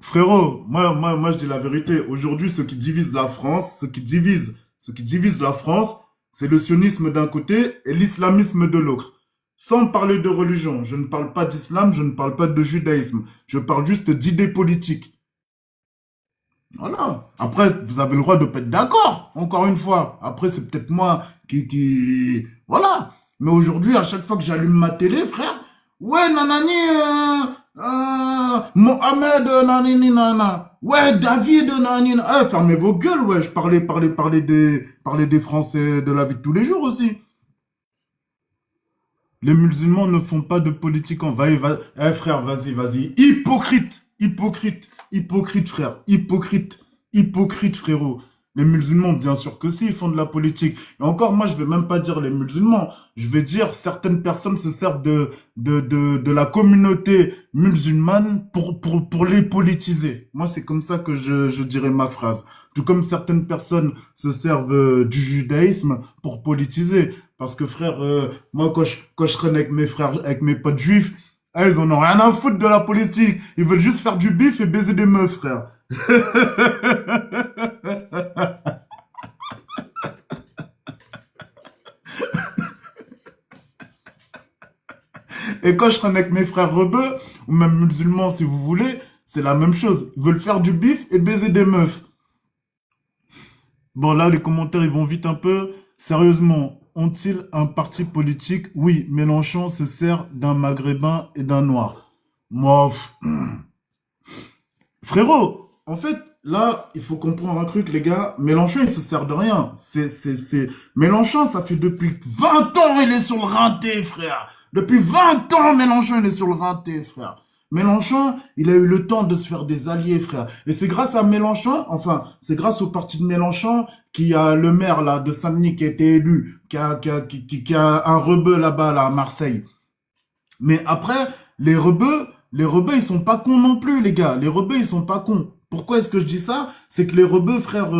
Frérot, moi, je dis la vérité. Aujourd'hui, ce qui divise la France, ce qui divise la France, c'est le sionisme d'un côté et l'islamisme de l'autre. Sans parler de religion. Je ne parle pas d'islam, je ne parle pas de judaïsme. Je parle juste d'idées politiques. Voilà. Après, vous avez le droit de pas être d'accord, encore une fois. Après, c'est peut-être moi Voilà. Mais aujourd'hui, à chaque fois que j'allume ma télé, frère, ouais, nanani, Mohamed, nanani, nana. Ouais, David, nanani, fermez vos gueules, ouais. Je parlais des Français de la vie de tous les jours aussi. Les musulmans ne font pas de politique en va. Eh frère, vas-y. Hypocrite, frère. Hypocrite, frérot. Les musulmans, bien sûr que si, ils font de la politique. Et encore, moi, je vais même pas dire les musulmans. Je vais dire certaines personnes se servent de la communauté musulmane pour les politiser. Moi, c'est comme ça que je dirais ma phrase. Tout comme certaines personnes se servent du judaïsme pour politiser. Parce que frère, moi quand je traîne avec mes frères, avec mes potes juifs, ils en ont rien à foutre de la politique. Ils veulent juste faire du bif et baiser des meufs, frère. Et quand je traîne avec mes frères rebeux, ou même musulmans si vous voulez, c'est la même chose. Ils veulent faire du bif et baiser des meufs. Bon, là, les commentaires, ils vont vite un peu. Sérieusement, ont-ils un parti politique? Oui, Mélenchon se sert d'un maghrébin et d'un noir. Moi, frérot, en fait, là, il faut comprendre un truc, les gars. Mélenchon, il se sert de rien. Mélenchon, ça fait depuis 20 ans, il est sur le rinté, frère. Depuis 20 ans, Mélenchon, il est sur le rinté, frère. Mélenchon, il a eu le temps de se faire des alliés, frère. Et c'est grâce à Mélenchon, enfin, c'est grâce au parti de Mélenchon qui a le maire, là, de Saint-Denis qui a été élu, qui a un rebeu là-bas, là, à Marseille. Mais après, les rebeux, ils sont pas cons non plus, les gars. Les rebeux, ils sont pas cons. Pourquoi est-ce que je dis ça? C'est que les rebeux, frère,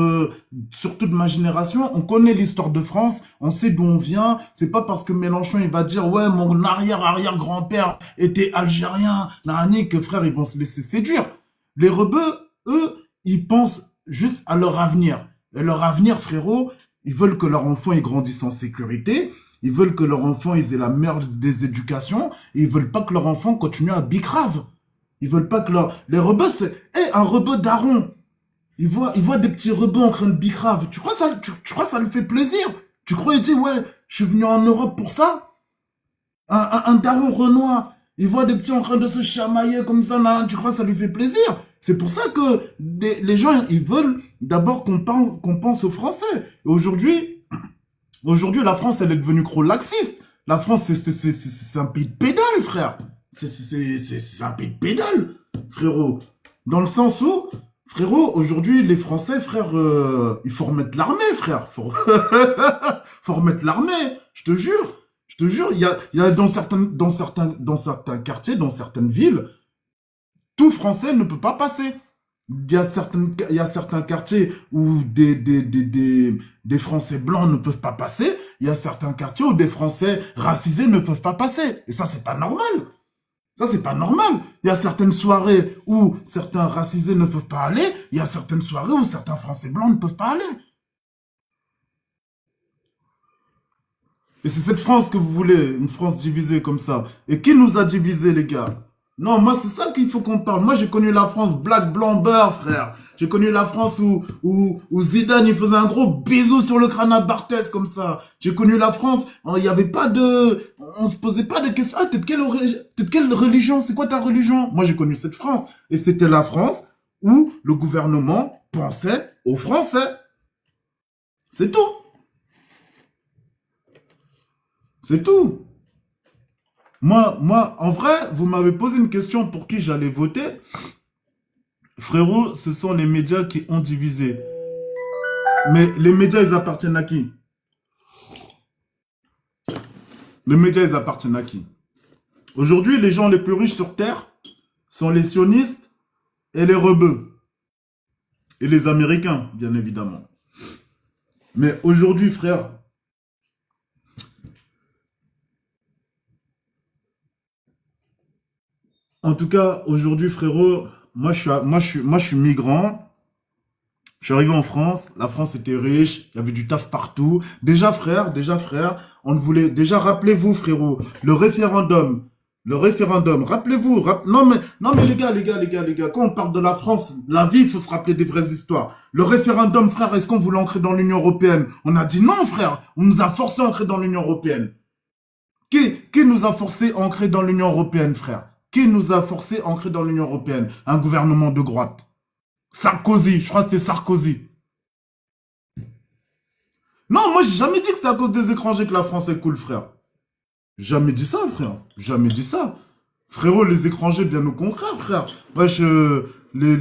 surtout de ma génération, on connaît l'histoire de France, on sait d'où on vient. C'est pas parce que Mélenchon, il va dire, ouais, mon arrière-arrière-grand-père était algérien, nani, que frère, ils vont se laisser séduire. Les rebeux, eux, ils pensent juste à leur avenir. Et leur avenir, frérot, ils veulent que leur enfant, il grandisse en sécurité. Ils veulent que leur enfant, ils aient la meilleure des éducations. Et ils veulent pas que leur enfant continue à bicrave. Ils veulent pas que les rebeux, c'est... un rebeu daron. Il voit des petits rebeux en train de bicrave. Tu crois ça lui fait plaisir? Tu crois, il dit, ouais, je suis venu en Europe pour ça? Un daron renois. Il voit des petits en train de se chamailler comme ça. Là, tu crois ça lui fait plaisir? C'est pour ça que les gens, ils veulent d'abord qu'on pense aux Français. Et aujourd'hui, la France, elle est devenue trop laxiste. La France, c'est un pays de pédale, frère. C'est un pays de pédale, frérot. Dans le sens où, frérot, aujourd'hui, les Français, frère, il faut remettre l'armée, frère. Faut remettre l'armée. Je te jure, il y a dans certains quartiers, dans certaines villes, tout Français ne peut pas passer. Il y a certains quartiers où des Français blancs ne peuvent pas passer. Il y a certains quartiers où des Français racisés ne peuvent pas passer. Et ça, c'est pas normal. Ça, c'est pas normal. Il y a certaines soirées où certains racisés ne peuvent pas aller. Il y a certaines soirées où certains Français blancs ne peuvent pas aller. Et c'est cette France que vous voulez, une France divisée comme ça. Et qui nous a divisés, les gars? Non, moi, c'est ça qu'il faut qu'on parle. Moi, j'ai connu la France black, blanc, beurre, frère. J'ai connu la France où Zidane, il faisait un gros bisou sur le crâne à Barthès, comme ça. J'ai connu la France, il n'y avait pas de... On se posait pas de questions. Ah, t'es de quelle religion? C'est quoi ta religion? Moi, j'ai connu cette France. Et c'était la France où le gouvernement pensait aux Français. C'est tout. C'est tout. Moi, en vrai, vous m'avez posé une question pour qui j'allais voter. Frérot, ce sont les médias qui ont divisé. Mais les médias, ils appartiennent à qui? Les médias, ils appartiennent à qui? Aujourd'hui, les gens les plus riches sur Terre sont les sionistes et les rebeux. Et les Américains, bien évidemment. Mais aujourd'hui, frère, en tout cas, aujourd'hui, frérot, moi, je suis migrant. Je suis arrivé en France, la France était riche, il y avait du taf partout. Déjà frère, on ne voulait, déjà rappelez-vous frérot, le référendum, rappelez-vous, non mais les gars, quand on parle de la France, la vie, il faut se rappeler des vraies histoires. Le référendum frère, est-ce qu'on voulait entrer dans l'Union Européenne? On a dit non frère, on nous a forcé à entrer dans l'Union Européenne. Qui nous a forcé à entrer dans l'Union Européenne frère? Qui nous a forcé à entrer dans l'Union Européenne? Un gouvernement de droite. Sarkozy, je crois que c'était Sarkozy. Non, moi j'ai jamais dit que c'était à cause des étrangers que la France est cool, frère. Jamais dit ça, frère. Jamais dit ça. Frérot, les étrangers, bien au contraire, frère. Wesh, les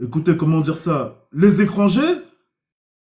écoutez, comment dire ça? Les étrangers,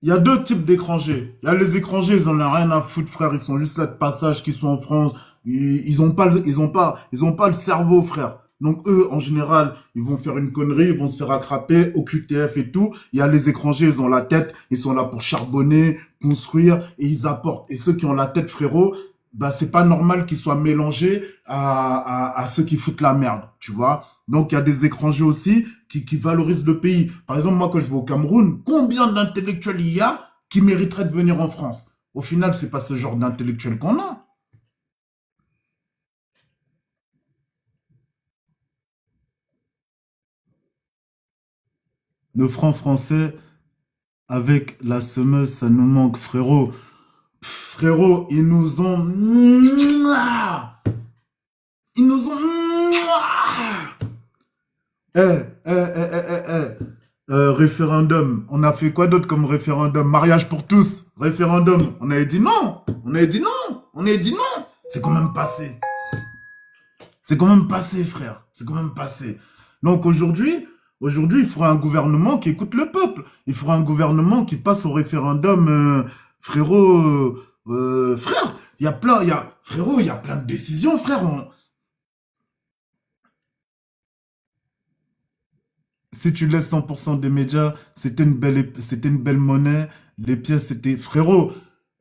il y a deux types d'étrangers. Il y a les étrangers, ils en ont rien à foutre, frère. Ils sont juste là de passage, qui sont en France. Ils ont pas, ils ont pas le cerveau, frère. Donc eux, en général, ils vont faire une connerie, ils vont se faire attraper au QTF et tout. Il y a les étrangers, ils ont la tête, ils sont là pour charbonner, construire et ils apportent. Et ceux qui ont la tête, frérot, bah c'est pas normal qu'ils soient mélangés à ceux qui foutent la merde, tu vois. Donc il y a des étrangers aussi qui valorisent le pays. Par exemple, moi quand je vais au Cameroun, combien d'intellectuels il y a qui mériteraient de venir en France? Au final, c'est pas ce genre d'intellectuels qu'on a. Le franc français, avec la semeuse, ça nous manque, frérot. Frérot, ils nous ont... Ils nous ont... Eh, référendum. On a fait quoi d'autre comme référendum? Mariage pour tous. Référendum. On avait dit non. On avait dit non. On avait dit non. C'est quand même passé. C'est quand même passé, frère. C'est quand même passé. Donc aujourd'hui, il faudra un gouvernement qui écoute le peuple. Il faudra un gouvernement qui passe au référendum, frérot. Frère, frérot, il y a plein de décisions, frère. Si tu laisses 100% des médias, c'était une belle monnaie. Les pièces, c'était, frérot,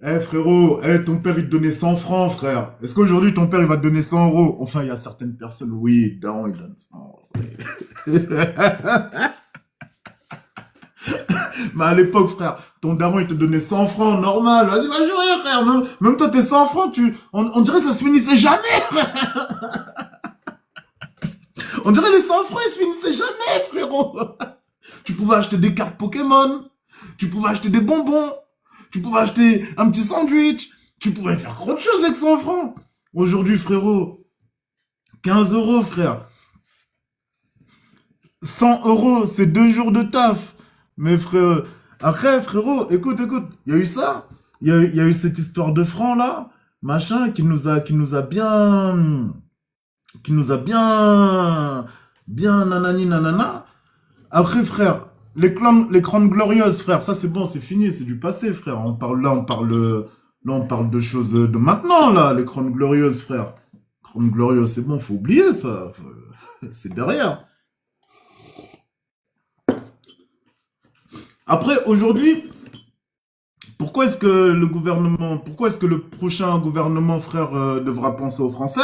ton père, il te donnait 100 francs, frère. Est-ce qu'aujourd'hui, ton père, il va te donner 100 euros? Enfin, il y a certaines personnes, oui, non, il donne 100. Oui. Mais à l'époque, frère, ton daron, il te donnait 100 francs, normal. Vas-y, va jouer, frère. Même toi, tes 100 francs, on dirait que ça se finissait jamais, frère. On dirait les 100 francs, ils se finissaient jamais, frérot. Tu pouvais acheter des cartes Pokémon. Tu pouvais acheter des bonbons. Tu pouvais acheter un petit sandwich. Tu pouvais faire trop de choses avec 100 francs. Aujourd'hui, frérot, 15 euros, frère. 100 euros, c'est 2 jours de taf. Mais frère, après, frérot, écoute, il y a eu ça. Il y a eu cette histoire de francs, là, machin, qui nous a bien nanani nanana. Après, frère, les crânes glorieuses, frère, ça c'est bon, c'est fini, c'est du passé, frère. On parle de choses de maintenant, là, les crânes glorieuses, frère. Crânes glorieuses, c'est bon, faut oublier ça. C'est derrière. Après, aujourd'hui, pourquoi est-ce que le prochain gouvernement, frère, devra penser aux Français?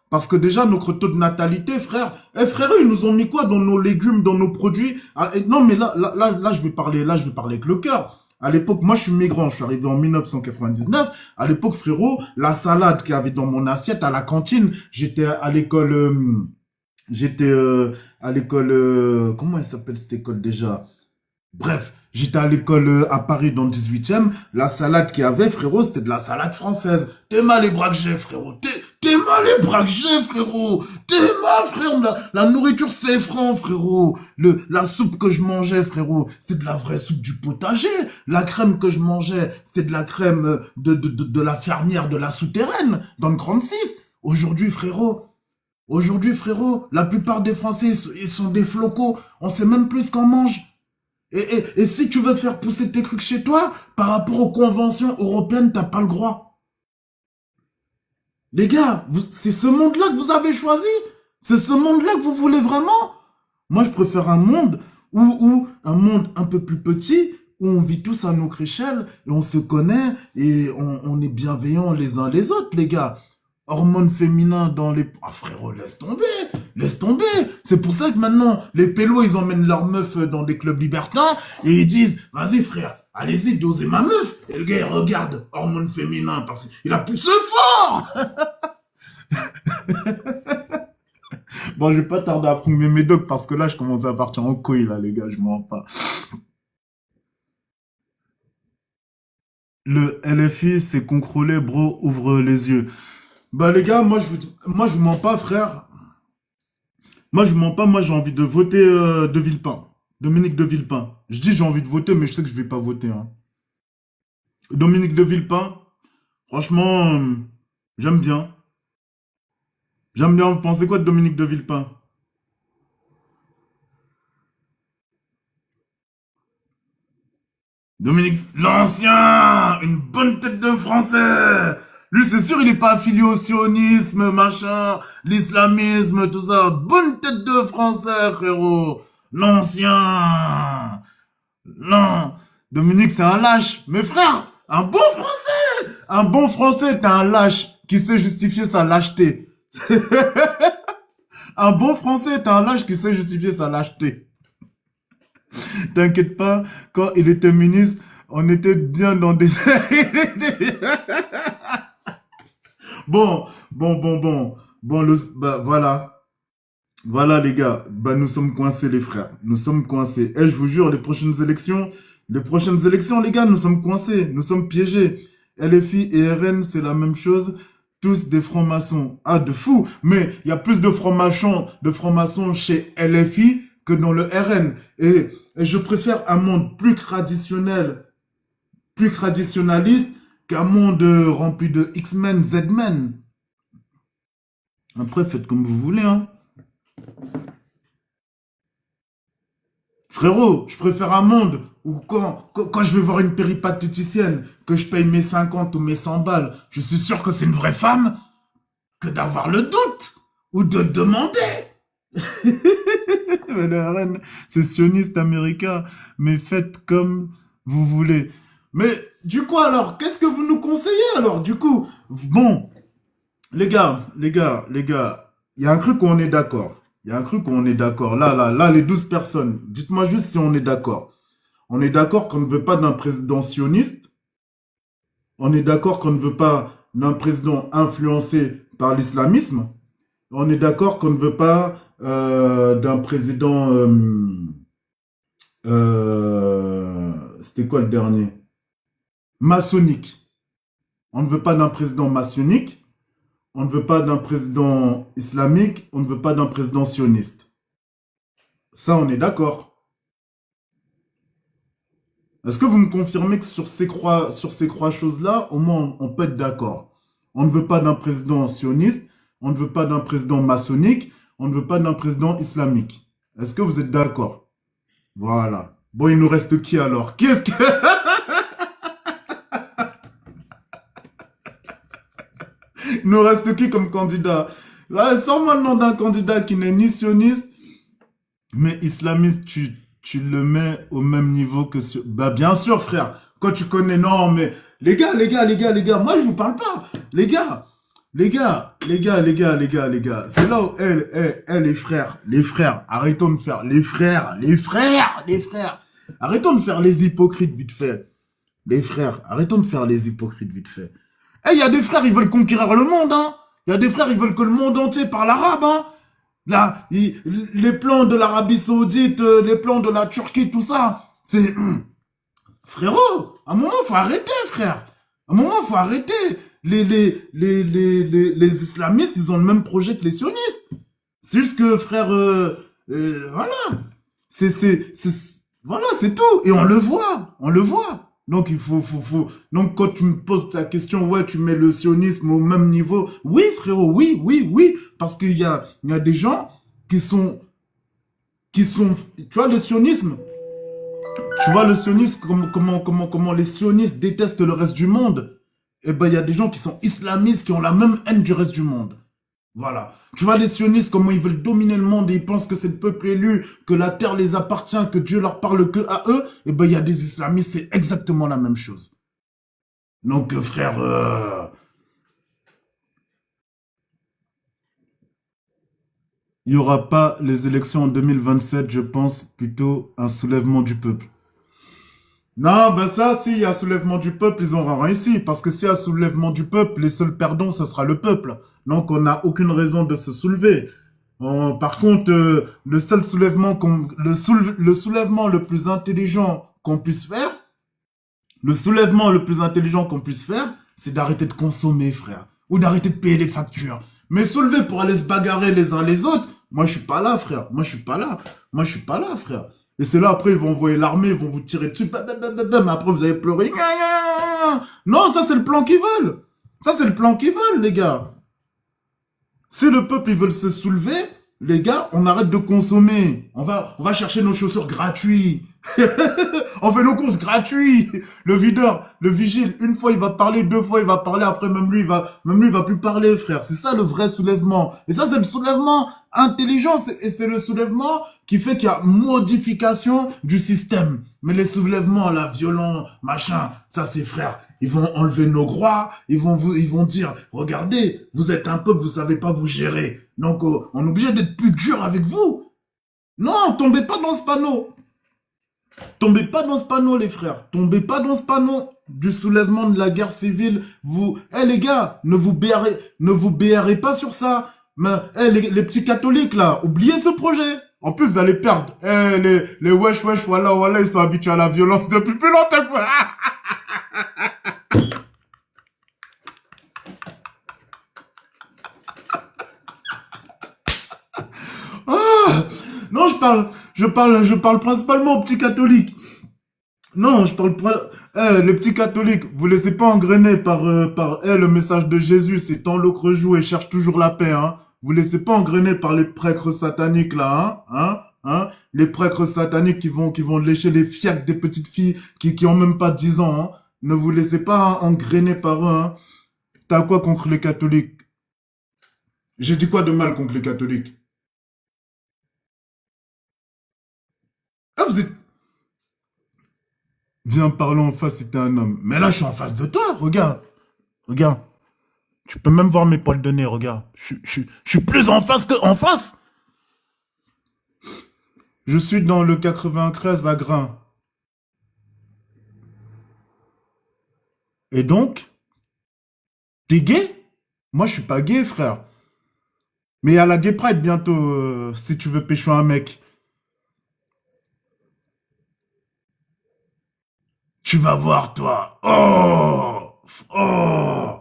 Parce que déjà, notre taux de natalité, frère, frère, ils nous ont mis quoi dans nos légumes, dans nos produits? Non, mais là, je vais parler avec le cœur. À l'époque, moi, je suis migrant. Je suis arrivé en 1999. À l'époque, frérot, la salade qu'il y avait dans mon assiette à la cantine, j'étais à l'école, j'étais à l'école, comment elle s'appelle cette école déjà? Bref, j'étais à l'école à Paris dans le 18e. La salade qu'il y avait, frérot, c'était de la salade française. T'es mal les bras que j'ai, frérot. T'es mal les bras que j'ai, frérot. T'es mal, frère. La nourriture, c'est franc, frérot. La soupe que je mangeais, frérot, c'était de la vraie soupe du potager. La crème que je mangeais, c'était de la crème de la fermière de la souterraine, dans le 36. Aujourd'hui, frérot, la plupart des Français, ils sont des flocos. On sait même plus ce qu'on mange. Et si tu veux faire pousser tes trucs chez toi, par rapport aux conventions européennes, t'as pas le droit. Les gars, c'est ce monde-là que vous avez choisi? C'est ce monde-là que vous voulez vraiment? Moi, je préfère un monde où un monde un peu plus petit, où on vit tous à notre échelle, et on se connaît, et on est bienveillants les uns les autres, les gars. Hormones féminins dans les... Ah frérot, laisse tomber, laisse tomber. C'est pour ça que maintenant, les pélos, ils emmènent leurs meufs dans des clubs libertins et ils disent, vas-y frère, allez-y, dosez ma meuf. Et le gars, il regarde, hormones féminins, parce qu'il a poussé fort. Bon, je vais pas tarder à prendre mes médocs parce que là, je commence à partir en couille, là, les gars, je m'en rends pas. Le LFI, c'est contrôlé, bro, ouvre les yeux. Bah les gars, moi je vous mens pas, frère. Moi je vous mens pas, moi j'ai envie de voter De Villepin. Dominique De Villepin. Je dis j'ai envie de voter, mais je sais que je vais pas voter, hein. Dominique De Villepin, franchement, j'aime bien. J'aime bien. Vous pensez quoi de Dominique De Villepin? Dominique, l'ancien, une bonne tête de français. Lui, c'est sûr, il est pas affilié au sionisme, machin, l'islamisme, tout ça. Bonne tête de français, frérot. L'ancien. Non. Dominique, c'est un lâche. Mais frère, un bon français. Un bon français, t'es un lâche qui sait justifier sa lâcheté. Un bon français, t'es un lâche qui sait justifier sa lâcheté. T'inquiète pas, quand il était ministre, on était bien dans des... Bon, bon. Bon, bah, voilà. Voilà, les gars. Bah, nous sommes coincés, les frères. Nous sommes coincés. Eh, je vous jure, les prochaines élections, les gars, nous sommes coincés. Nous sommes piégés. LFI et RN, c'est la même chose. Tous des francs-maçons. Ah, de fou. Mais il y a plus de francs-maçons chez LFI que dans le RN. Et je préfère un monde plus traditionnel, plus traditionnaliste, qu'un monde rempli de X-Men, Z-Men. Après, faites comme vous voulez, hein. Frérot, je préfère un monde où quand je vais voir une péripatéticienne, que je paye mes 50 ou mes 100 balles, je suis sûr que c'est une vraie femme, que d'avoir le doute ou de demander. Mais le RN, c'est sioniste américain, mais faites comme vous voulez. Mais du coup alors, qu'est-ce que vous nous conseillez alors du coup? Bon, les gars, il y a un truc où on est d'accord. Il y a un truc où on est d'accord. Là, les 12 personnes, dites-moi juste si on est d'accord. On est d'accord qu'on ne veut pas d'un président sioniste. On est d'accord qu'on ne veut pas d'un président influencé par l'islamisme. On est d'accord qu'on ne veut pas d'un président... c'était quoi le dernier? Maçonnique. On ne veut pas d'un président maçonnique. On ne veut pas d'un président islamique. On ne veut pas d'un président sioniste. Ça, on est d'accord. Est-ce que vous me confirmez que sur ces trois choses-là, au moins, on peut être d'accord? On ne veut pas d'un président sioniste. On ne veut pas d'un président maçonnique. On ne veut pas d'un président islamique. Est-ce que vous êtes d'accord? Voilà. Bon, il nous reste qui alors? Qui est-ce que... Il nous reste qui comme candidat? Sors-moi le nom d'un candidat qui n'est ni sioniste, mais islamiste. Tu le mets au même niveau que... Bah, bien sûr, frère. Quand tu connais... Non, mais... Les gars, moi, je vous parle pas. Les gars. C'est là où les frères, arrêtons de faire... Les frères. Arrêtons de faire les hypocrites vite fait. Les frères, arrêtons de faire les hypocrites vite fait. Eh, il y a des frères, ils veulent conquérir le monde, hein. Il y a des frères, ils veulent que le monde entier parle arabe, hein. Là, les plans de l'Arabie Saoudite, les plans de la Turquie, tout ça, c'est... Frérot, à un moment, faut arrêter, frère. À un moment, faut arrêter. Les islamistes, ils ont le même projet que les sionistes. C'est juste que, frère, voilà. Voilà, c'est tout. Et on le voit, on le voit. Donc, Donc, quand tu me poses ta question, ouais, tu mets le sionisme au même niveau. Oui, frérot, oui, oui, oui. Parce qu'il y a des gens qui sont, tu vois, le sionisme, tu vois, le sionisme, comment les sionistes détestent le reste du monde. Eh ben, il y a des gens qui sont islamistes qui ont la même haine du reste du monde. Voilà. Tu vois, les sionistes, comment ils veulent dominer le monde et ils pensent que c'est le peuple élu, que la terre les appartient, que Dieu leur parle que à eux. Eh ben, il y a des islamistes, c'est exactement la même chose. Donc, frère, il n'y aura pas les élections en 2027, je pense, plutôt un soulèvement du peuple. Non, ben ça, s'il y a soulèvement du peuple, ils auront réussi. Parce que s'il y a soulèvement du peuple, les seuls perdants, ce sera le peuple. Donc, on n'a aucune raison de se soulever. Par contre, le seul soulèvement, le soulèvement le plus intelligent qu'on puisse faire, le soulèvement le plus intelligent qu'on puisse faire, c'est d'arrêter de consommer, frère. Ou d'arrêter de payer les factures. Mais soulever pour aller se bagarrer les uns les autres, moi, je suis pas là, frère. Moi, je suis pas là. Moi, je suis pas là, frère. Et c'est là, après, ils vont envoyer l'armée, ils vont vous tirer dessus. Mais après, vous allez pleurer. Non, ça, c'est le plan qu'ils veulent. Ça, c'est le plan qu'ils veulent, les gars. Si le peuple, ils veulent se soulever, les gars, on arrête de consommer. On va chercher nos chaussures gratuites. On fait nos courses gratuites. Le videur, le vigile, une fois il va parler, deux fois il va parler, après même lui il va plus parler, frère. C'est ça le vrai soulèvement. Et ça c'est le soulèvement intelligent et c'est le soulèvement qui fait qu'il y a modification du système. Mais les soulèvements, là, violents, machin, ça c'est frère. Ils vont enlever nos droits, ils vont dire, regardez, vous êtes un peuple, vous savez pas vous gérer. Donc on est obligé d'être plus dur avec vous. Non, tombez pas dans ce panneau. Tombez pas dans ce panneau, les frères. Tombez pas dans ce panneau du soulèvement de la guerre civile. Les gars, ne vous béarrez pas sur ça. Mais, les petits catholiques, là, oubliez ce projet. En plus, vous allez perdre. Les wesh, voilà, ils sont habitués à la violence depuis plus longtemps, quoi. Ah, non, je parle principalement aux petits catholiques. Non, les petits catholiques, vous laissez pas engrainer par le message de Jésus, c'est tant l'eau rejoue et cherche toujours la paix, hein. Vous laissez pas engrainer par les prêtres sataniques, là, les prêtres sataniques qui vont lécher les fiacs des petites filles qui ont même pas 10 ans, hein. Ne vous laissez pas engrainer par eux, hein. T'as quoi contre les catholiques? J'ai dit quoi de mal contre les catholiques? Ah, vous êtes... Viens parler en face si t'es un homme. Mais là, je suis en face de toi, regarde. Regarde. Tu peux même voir mes poils de nez, regarde. Je suis plus en face que en face. Je suis dans le 93 à Grain. Et donc, t'es gay? Moi, je suis pas gay, frère. Mais il y a la Gay Pride bientôt, si tu veux pécho un mec. Tu vas voir, toi. Oh! Oh!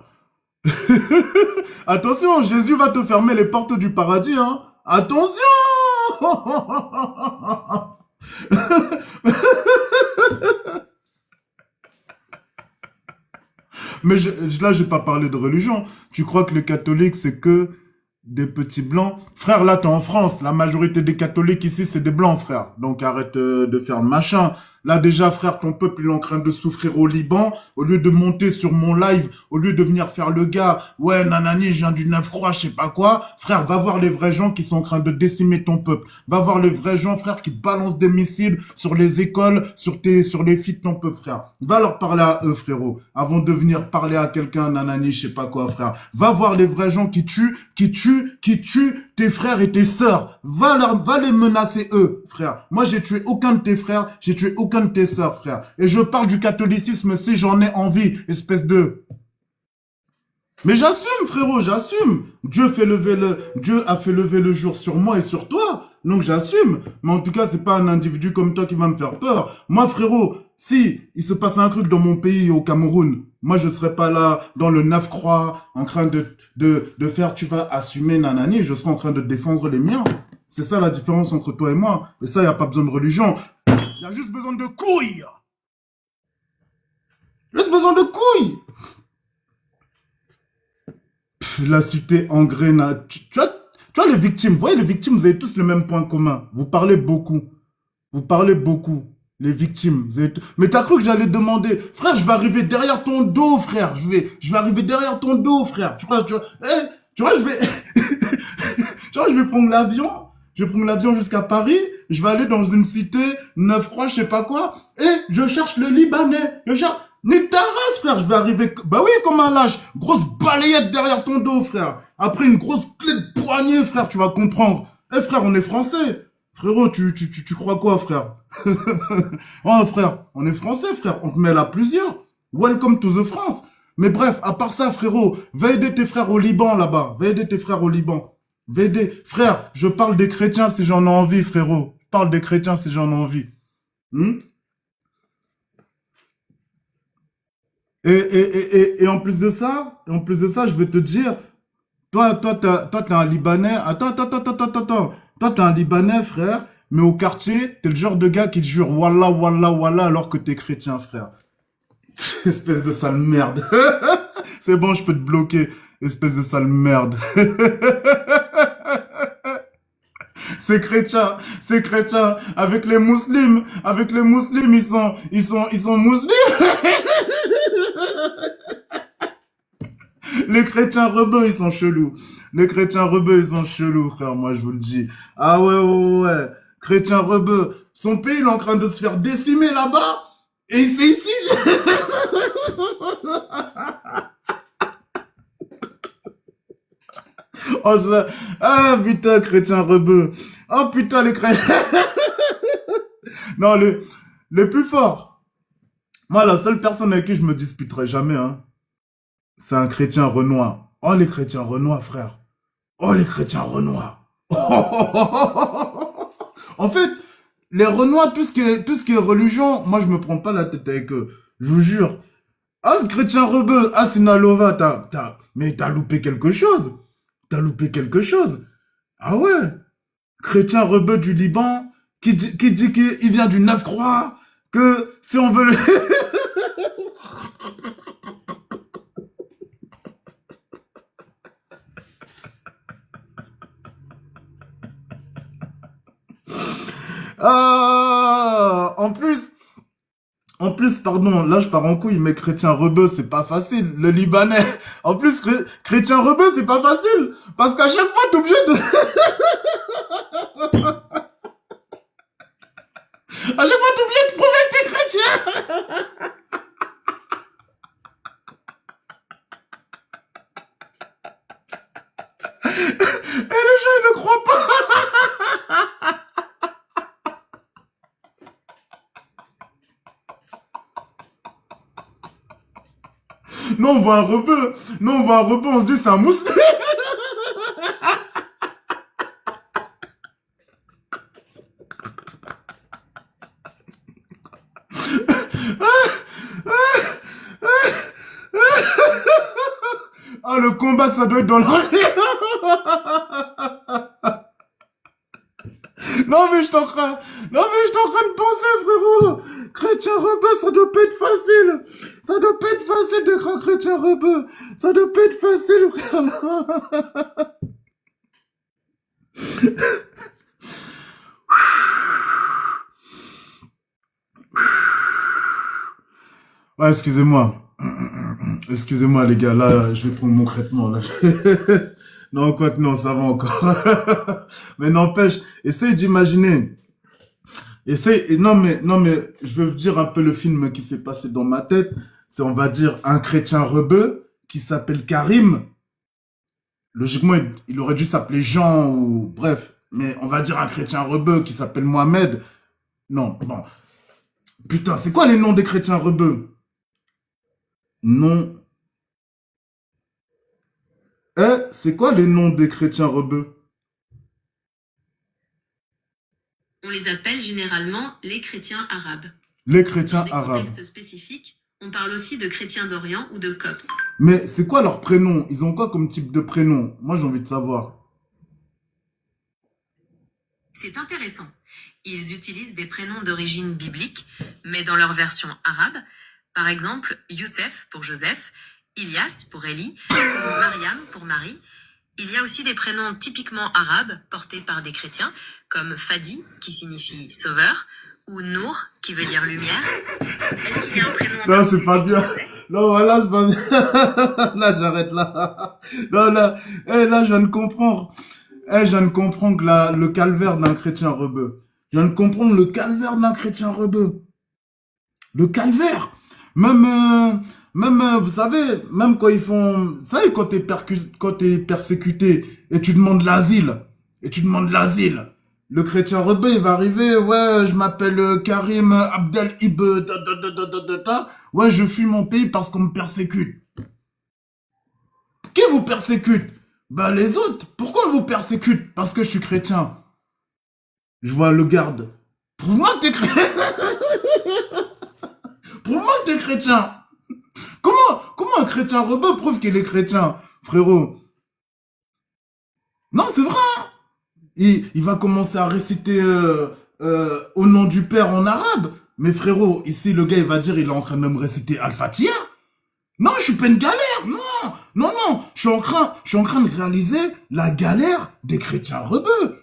Attention, Jésus va te fermer les portes du paradis, hein. Attention! Mais là, j'ai pas parlé de religion. Tu crois que les catholiques, c'est que des petits blancs? Frère, là, t'es en France. La majorité des catholiques ici, c'est des blancs, frère. Donc, arrête de faire machin. Là, déjà, frère, ton peuple, il est en train de souffrir au Liban. Au lieu de monter sur mon live, au lieu de venir faire le gars, ouais, nanani, je viens du 9-3, je sais pas quoi. Frère, va voir les vrais gens qui sont en train de décimer ton peuple. Va voir les vrais gens, frère, qui balancent des missiles sur les écoles, sur les filles de ton peuple, frère. Va leur parler à eux, frérot. Avant de venir parler à quelqu'un, nanani, je sais pas quoi, frère. Va voir les vrais gens qui tuent tes frères et tes sœurs. Va les menacer eux, frère. Moi, j'ai tué aucun de tes frères, j'ai tué aucun aucune de tes sœurs, frère. Et je parle du catholicisme si j'en ai envie, espèce de... Mais j'assume, frérot, j'assume. Dieu a fait lever le jour sur moi et sur toi. Donc j'assume. Mais en tout cas, c'est pas un individu comme toi qui va me faire peur. Moi, frérot, si il se passe un truc dans mon pays, au Cameroun, moi, je serais pas là, dans le 9-croix, en train de faire, tu vas assumer, nanani. Je serais en train de défendre les miens. C'est ça la différence entre toi et moi. Et ça, il n'y a pas besoin de religion. Il y a juste besoin de couilles. Juste besoin de couilles. La cité en grenade. Tu vois les victimes, vous voyez les victimes, vous avez tous le même point commun. Vous parlez beaucoup. Vous parlez beaucoup. Les victimes. Mais t'as cru que j'allais demander, frère, je vais arriver derrière ton dos, frère. Je vais arriver derrière ton dos, frère. Tu vois, je vais, tu vois, je vais prendre l'avion. Je vais prendre l'avion jusqu'à Paris. Je vais aller dans une cité, 9-croix, je sais pas quoi. Et je cherche le Libanais. Nique ta race, frère, je vais arriver, bah oui, comme un lâche, grosse balayette derrière ton dos, frère. Après une grosse clé de poignet, frère, tu vas comprendre. Eh, frère, on est français. Frérot, tu crois quoi, frère? Oh, frère, on est français, frère, on te met là plusieurs. Welcome to the France. Mais bref, à part ça, frérot, va aider tes frères au Liban, là-bas. Va aider tes frères au Liban. Va aider, frère, je parle des chrétiens si j'en ai envie, frérot. Je parle des chrétiens si j'en ai envie. Hmm? Et en plus de ça, je vais te dire, t'es un Libanais. Attends. Toi, t'es un Libanais, frère, mais au quartier, t'es le genre de gars qui te jure Wallah, Wallah, Wallah, alors que t'es chrétien, frère. Espèce de sale merde. C'est bon, je peux te bloquer. Espèce de sale merde. C'est chrétien. Avec les musulmans, ils sont musulmans. Les chrétiens rebeux, ils sont chelous. Les chrétiens rebeux, ils sont chelous, frère, moi, je vous le dis. Ah ouais. Chrétiens rebeux. Son pays, il est en train de se faire décimer là-bas. Et c'est ici. Oh, ça. Ah, putain, chrétiens rebeux. Oh, putain, les chrétiens. Non, les plus forts. Moi, la seule personne avec qui je me disputerai jamais, hein, c'est un chrétien renois. Oh, les chrétiens renois, frère. Oh, les chrétiens renois. En fait, les renois, tout ce qui est religion, moi, je me prends pas la tête avec eux. Je vous jure. Ah, le chrétien rebeu. Ah, Sinalova, mais t'as loupé quelque chose. T'as loupé quelque chose. Ah ouais. Chrétien rebeu du Liban, qui dit qu'il vient du 9-croix, que si on veut le... Ah, en plus, pardon, là je pars en couille, mais chrétien rebeu, c'est pas facile. Le Libanais, en plus, chrétien rebeu, c'est pas facile. Parce qu'à chaque fois, t'es obligé de... À chaque fois, t'es obligé de prouver que t'es chrétien. Et les gens, ils ne croient pas. Non, on voit un rebeu. Non, on voit un rebeu, on se dit c'est un musulman. Ah, le combat, ça doit être dans la... Non, mais je t'en train de penser, frérot. Chrétien rebeu, ça doit pas être facile. Ça doit pas être facile d'être un chrétien rebeu. Ça doit pas être facile, frère. Ouais, excusez-moi. Excusez-moi, les gars. Là, je vais prendre mon traitement, là. Non, quoi que non, ça va encore. Mais n'empêche, essaye d'imaginer. Non, mais, je veux dire un peu le film qui s'est passé dans ma tête. C'est, on va dire, un chrétien rebeu qui s'appelle Karim. Logiquement, il aurait dû s'appeler Jean ou, bref. Mais on va dire un chrétien rebeu qui s'appelle Mohamed. Non, bon. Putain, c'est quoi les noms des chrétiens rebeux? Non. C'est quoi les noms des chrétiens rebeux? On les appelle généralement les chrétiens arabes. Les Dans chrétiens des arabes. contextes spécifiques, on parle aussi de chrétiens d'Orient ou de coptes. Mais c'est quoi leur prénom? Ils ont quoi comme type de prénom? Moi, j'ai envie de savoir. C'est intéressant. Ils utilisent des prénoms d'origine biblique, mais dans leur version arabe. Par exemple, Youssef pour Joseph, Ilias pour Élie, ou Mariam pour Marie. Il y a aussi des prénoms typiquement arabes portés par des chrétiens, comme Fadi, qui signifie sauveur, ou Nour, qui veut dire lumière. Est-ce qu'il y a un prénom en Non, c'est pas particulier bien. qui te plaît? Non, voilà, c'est pas bien. Là, j'arrête là. Non, là, là, je viens de comprendre. Je viens de comprendre que le calvaire d'un chrétien rebeu. Je viens de comprendre le calvaire d'un chrétien rebeu. Le calvaire. Même, vous savez, même quand ils font, vous savez, quand t'es persécuté et tu demandes l'asile, le chrétien rebeu, il va arriver, ouais, je m'appelle Karim Abdel Ibe, ouais, je fuis mon pays parce qu'on me persécute. Qui vous persécute? Bah, les autres. Pourquoi ils vous persécutent? Parce que je suis chrétien. Je vois le garde. Prouve-moi que t'es chrétien. Prouve-moi que t'es chrétien. Comment un chrétien rebeu prouve qu'il est chrétien, frérot? Non, c'est vrai. Il va commencer à réciter au nom du Père en arabe. Mais frérot, ici, le gars, il va dire, il est en train de me réciter Al-Fatiha. Non, je suis pas une galère. Non, non, non. Je suis en train de réaliser la galère des chrétiens rebeux.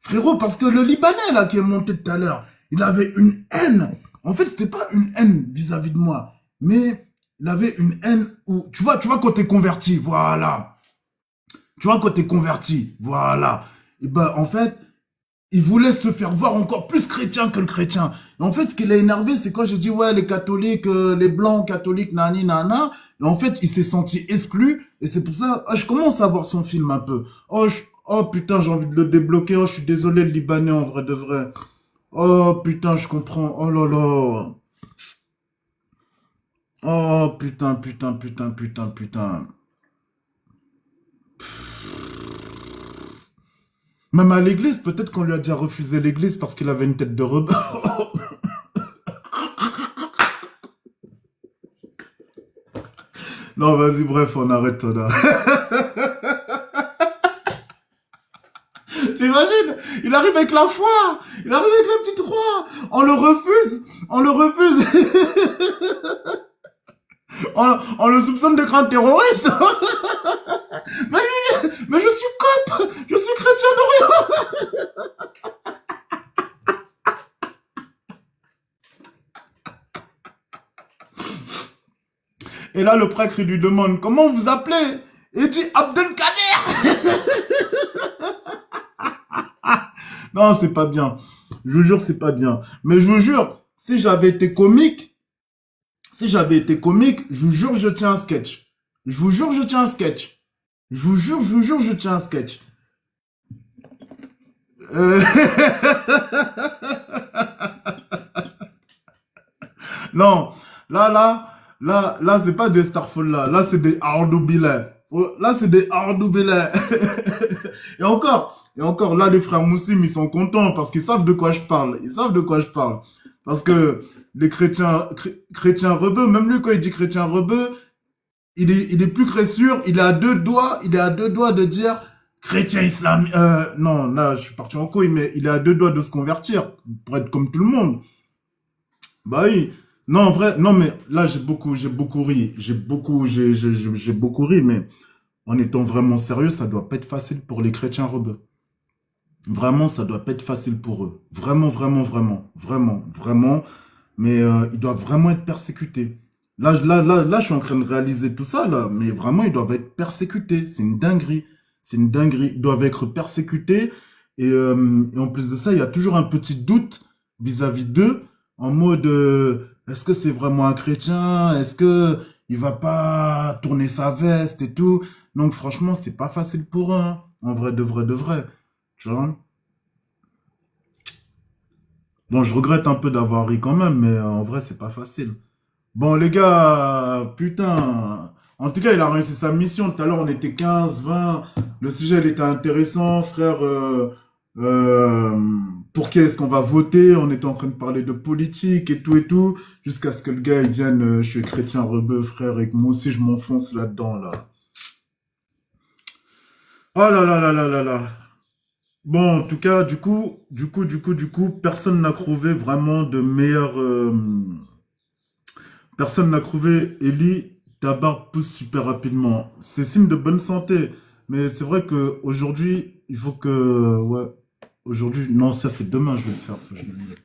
Frérot, parce que le Libanais, là, qui est monté tout à l'heure, il avait une haine. En fait, c'était pas une haine vis-à-vis de moi, mais il avait une haine où, tu vois, quand t'es converti, voilà. Tu vois, quand t'es converti, voilà. Et ben, en fait, il voulait se faire voir encore plus chrétien que le chrétien. Et en fait, ce qui l'a énervé, c'est quand j'ai dit, ouais, les catholiques, les blancs catholiques, nani, nana. Et en fait, il s'est senti exclu. Et c'est pour ça, je commence à voir son film un peu. Oh putain, j'ai envie de le débloquer. Oh, je suis désolé, le Libanais, en vrai de vrai. Oh putain, je comprends. Oh là là. Oh putain, putain, putain, putain, putain. Même à l'église, peut-être qu'on lui a déjà refusé l'église parce qu'il avait une tête de rebeu. Non, vas-y, bref, on arrête là. T'imagines? Il arrive avec la foi. Il arrive avec la petite croix. On le refuse. On le refuse. On le soupçonne d'être un terroriste. Mais je suis cop. Je suis chrétien d'Orient. Et là, le prêtre, il lui demande, comment vous appelez? Et il dit, Abdelkader. Non, c'est pas bien. Je vous jure, c'est pas bien. Mais je vous jure, si j'avais été comique, je vous jure, je tiens un sketch. Je vous jure, je tiens un sketch. Je vous jure, je tiens un sketch. Euh, non, là, c'est pas des Starfall là. Là, c'est des Ardoubilais. Là, c'est des Ardoubilais. Et encore, là, les frères Moussim, ils sont contents parce qu'ils savent de quoi je parle. Ils savent de quoi je parle. Parce que les chrétiens rebeux, même lui, quand il dit chrétien rebeux, il est plus que sûr, il est à deux doigts de dire chrétien islamique. Non, là, je suis parti en couille, mais il est à deux doigts de se convertir pour être comme tout le monde. Bah oui. Non, en vrai, non, mais là, j'ai beaucoup ri. J'ai beaucoup ri, mais en étant vraiment sérieux, ça doit pas être facile pour les chrétiens rebeux. Vraiment, ça doit pas être facile pour eux. Vraiment, vraiment, vraiment, vraiment, vraiment. Mais ils doivent vraiment être persécutés. Là, je suis en train de réaliser tout ça, là. Mais vraiment, ils doivent être persécutés. C'est une dinguerie. C'est une dinguerie. Ils doivent être persécutés. Et en plus de ça, il y a toujours un petit doute vis-à-vis d'eux, en mode, est-ce que c'est vraiment un chrétien? Est-ce que il va pas tourner sa veste et tout? Donc, franchement, c'est pas facile pour eux, hein. En vrai, de vrai, de vrai. Tu vois? Bon, je regrette un peu d'avoir ri quand même, mais en vrai, c'est pas facile. Bon, les gars, putain. En tout cas, il a réussi sa mission. Tout à l'heure, on était 15, 20. Le sujet, il était intéressant, frère. Euh, pour qui est-ce qu'on va voter? On était en train de parler de politique et tout, jusqu'à ce que le gars, il vienne. Je suis chrétien rebeu, frère, et que moi aussi, je m'enfonce là-dedans, là. Oh là là là là là là. Bon, en tout cas, du coup, personne n'a trouvé vraiment de meilleur. Personne n'a trouvé. Ellie, ta barbe pousse super rapidement. C'est signe de bonne santé. Mais c'est vrai que aujourd'hui, il faut que. Ouais. Aujourd'hui, non, ça c'est demain, je vais le faire. Faut que je le note.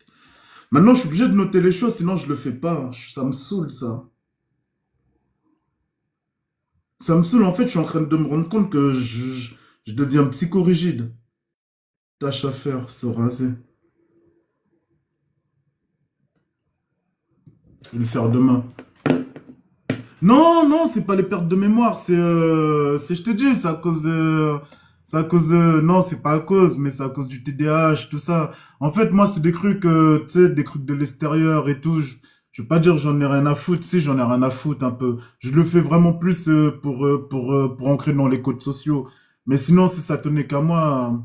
Maintenant, je suis obligé de noter les choses, sinon je le fais pas. Ça me saoule, ça. Ça me saoule, en fait, je suis en train de me rendre compte que je deviens psychorigide. Tâche à faire, se raser. Je vais le faire demain. Non, non, c'est pas les pertes de mémoire, je te dis, c'est à cause de, non, c'est pas à cause, mais c'est à cause du TDAH, tout ça. En fait, moi, c'est des trucs, tu sais, des trucs de l'extérieur et tout. Je vais pas dire que j'en ai rien à foutre, si, j'en ai rien à foutre un peu. Je le fais vraiment plus pour ancrer dans les codes sociaux. Mais sinon, si ça tenait qu'à moi,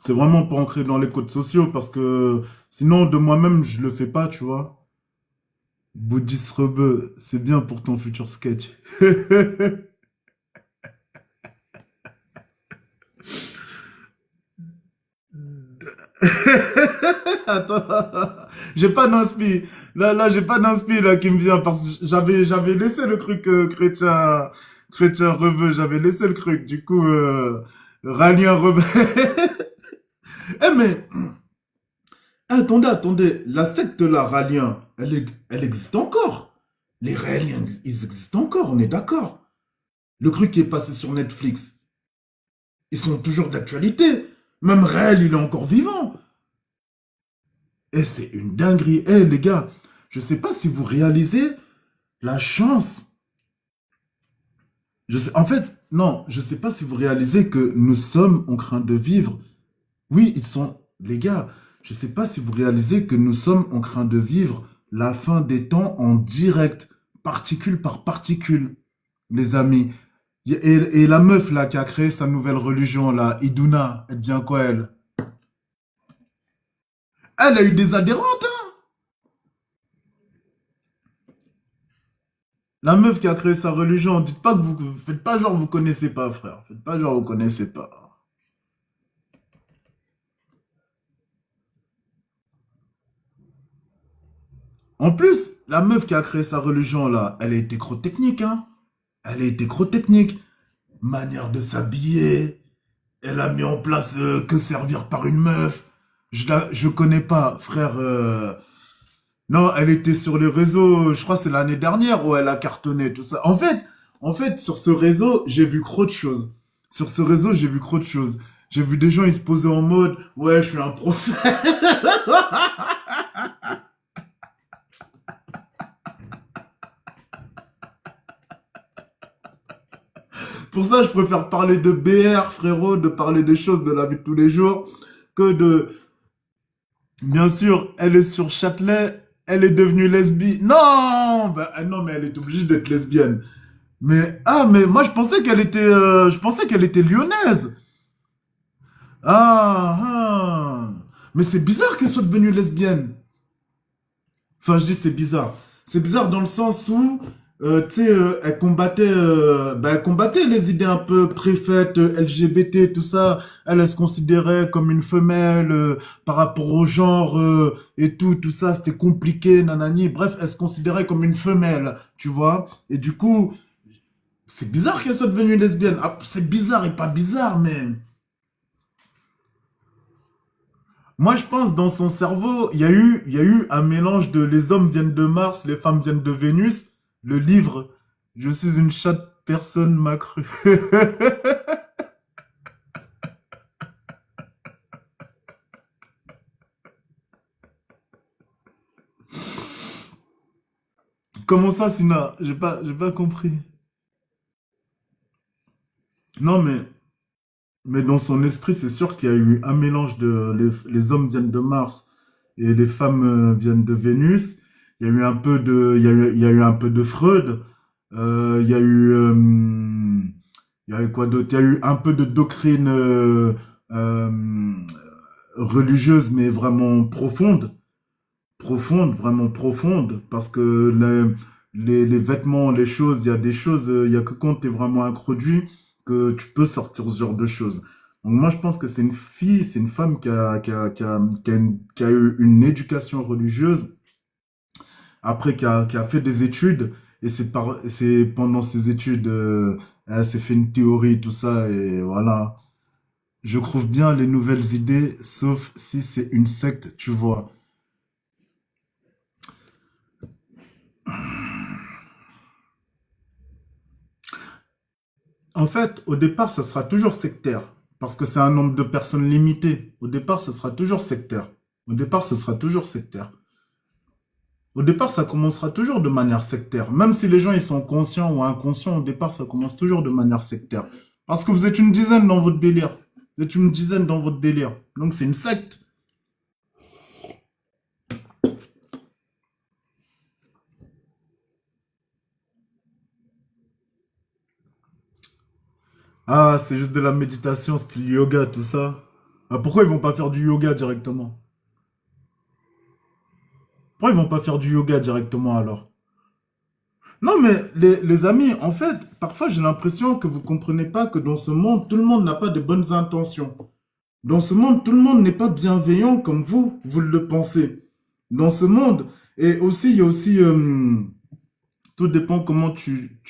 c'est vraiment pour ancrer dans les codes sociaux parce que sinon, de moi-même, je le fais pas, tu vois. Bouddhiste rebeu, c'est bien pour ton futur sketch. Attends, j'ai pas d'inspi. Là, j'ai pas d'inspi là qui me vient parce que j'avais laissé le truc chrétien rebeu, j'avais laissé le truc. Du coup, ralien rebeu. Eh mais, attendez, la secte là, ralien, elle existe encore. Les Raéliens, ils existent encore, on est d'accord. Le truc qui est passé sur Netflix, ils sont toujours d'actualité. Même Raël, il est encore vivant. Et c'est une dinguerie. Eh les gars, je sais pas si vous réalisez la chance. En fait, non, je sais pas si vous réalisez que nous sommes en train de vivre. Oui, ils sont, les gars, je sais pas si vous réalisez que nous sommes en train de vivre la fin des temps en direct, particule par particule, les amis. Et la meuf là qui a créé sa nouvelle religion là, Iduna, elle devient quoi elle? Elle a eu des adhérentes, hein. La meuf qui a créé sa religion, dites pas que vous faites pas genre vous connaissez pas, frère. Faites pas genre vous connaissez pas. En plus, la meuf qui a créé sa religion là, elle a été trop technique, hein. Elle a été trop technique. Manière de s'habiller. Elle a mis en place que servir par une meuf. Je connais pas, frère. Non, elle était sur les réseaux, je crois que c'est l'année dernière où elle a cartonné, tout ça. En fait, sur ce réseau, j'ai vu trop de choses. Sur ce réseau, j'ai vu trop de choses. J'ai vu des gens, ils se posaient en mode, ouais, je suis un prophète. Pour ça, je préfère parler de BR, frérot, de parler des choses de la vie de tous les jours, que de, bien sûr, elle est sur Châtelet, elle est devenue lesbienne. Non, non, mais elle est obligée d'être lesbienne. Mais ah, mais moi je pensais qu'elle était lyonnaise. Ah, ah. Mais c'est bizarre qu'elle soit devenue lesbienne. Enfin, je dis c'est bizarre. C'est bizarre dans le sens où, tu sais, elle combattait les idées un peu préfaites, LGBT, tout ça. Elle se considérait comme une femelle par rapport au genre et tout ça. C'était compliqué, nanani. Bref, elle se considérait comme une femelle, tu vois. Et du coup, c'est bizarre qu'elle soit devenue lesbienne. Ah, c'est bizarre et pas bizarre, mais moi je pense dans son cerveau, il y a eu un mélange de les hommes viennent de Mars, les femmes viennent de Vénus. Le livre, je suis une chatte, personne m'a cru. Comment ça, Sina? J'ai pas compris. Non mais, Mais dans son esprit, c'est sûr qu'il y a eu un mélange de les hommes viennent de Mars et les femmes viennent de Vénus. Il y a eu un peu de, il y a eu un peu de Freud. Il y a eu, il y a eu quoi d'autre? Il y a eu un peu de doctrine euh, religieuse, mais vraiment profonde, profonde, vraiment profonde, parce que les vêtements, les choses, il y a des choses, il y a que quand tu es vraiment introduit que tu peux sortir ce genre de choses. Donc moi, je pense que c'est une fille, c'est une femme qui a eu une éducation religieuse, après qui a fait des études, et c'est pendant ses études, elle s'est fait une théorie, tout ça, et voilà. Je trouve bien les nouvelles idées, sauf si c'est une secte, tu vois. En fait, au départ, ça sera toujours sectaire, parce que c'est un nombre de personnes limité. Au départ, ce sera toujours sectaire. Au départ, ce sera toujours sectaire. Au départ, ça commencera toujours de manière sectaire. Même si les gens ils sont conscients ou inconscients, au départ, ça commence toujours de manière sectaire. Parce que vous êtes une dizaine dans votre délire. Vous êtes une dizaine dans votre délire. Donc c'est une secte. Ah, c'est juste de la méditation, style yoga, tout ça. Ah, pourquoi ils vont pas faire du yoga directement? Pourquoi ils vont pas faire du yoga directement alors? Non, mais les amis, en fait, parfois j'ai l'impression que vous comprenez pas que dans ce monde, tout le monde n'a pas de bonnes intentions. Dans ce monde, tout le monde n'est pas bienveillant comme vous le pensez. Dans ce monde, et aussi, il y a aussi, tout dépend comment tu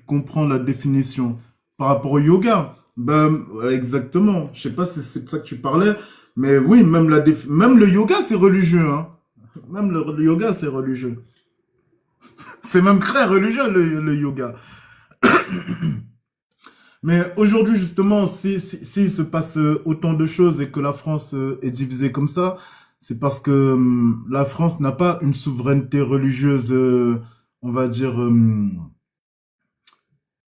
comprends la définition. Par rapport au yoga, ben, ouais, exactement. Je sais pas si c'est de ça que tu parlais, mais oui, même le yoga, c'est religieux, hein. Même le yoga, c'est religieux. C'est même très religieux, le yoga. Mais aujourd'hui, justement, s'il se passe autant de choses et que la France est divisée comme ça, c'est parce que la France n'a pas une souveraineté religieuse, on va dire,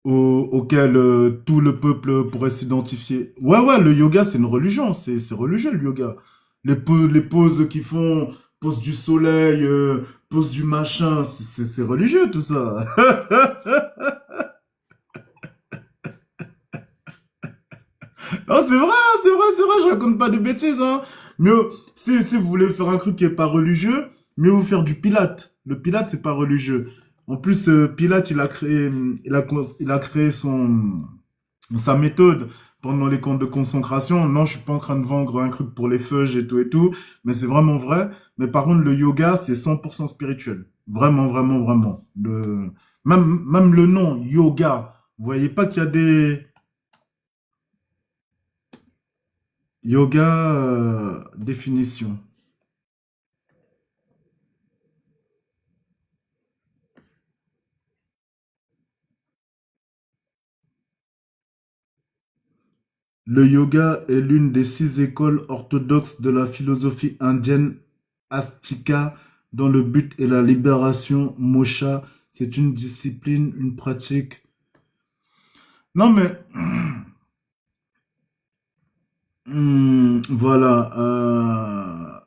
auquel tout le peuple pourrait s'identifier. Ouais, ouais, le yoga, c'est une religion, c'est religieux le yoga. Les poses qu'ils font, pose du soleil, pose du machin, c'est religieux tout ça. Non, c'est vrai, c'est vrai, c'est vrai, je raconte pas de bêtises, hein. Mieux, si vous voulez faire un truc qui est pas religieux, mieux vous faire du pilate. Le pilate, c'est pas religieux. En plus, Pilate, il a créé sa méthode pendant les camps de concentration. Non, je suis pas en train de vendre un truc pour les feuilles et tout, mais c'est vraiment vrai. Mais par contre, le yoga, c'est 100% spirituel. Vraiment, vraiment, vraiment. Même le nom, yoga. Vous voyez pas qu'il y a des, yoga, définition. Le yoga est l'une des 6 écoles orthodoxes de la philosophie indienne astika dont le but est la libération moksha. C'est une discipline, une pratique. Non mais, voilà,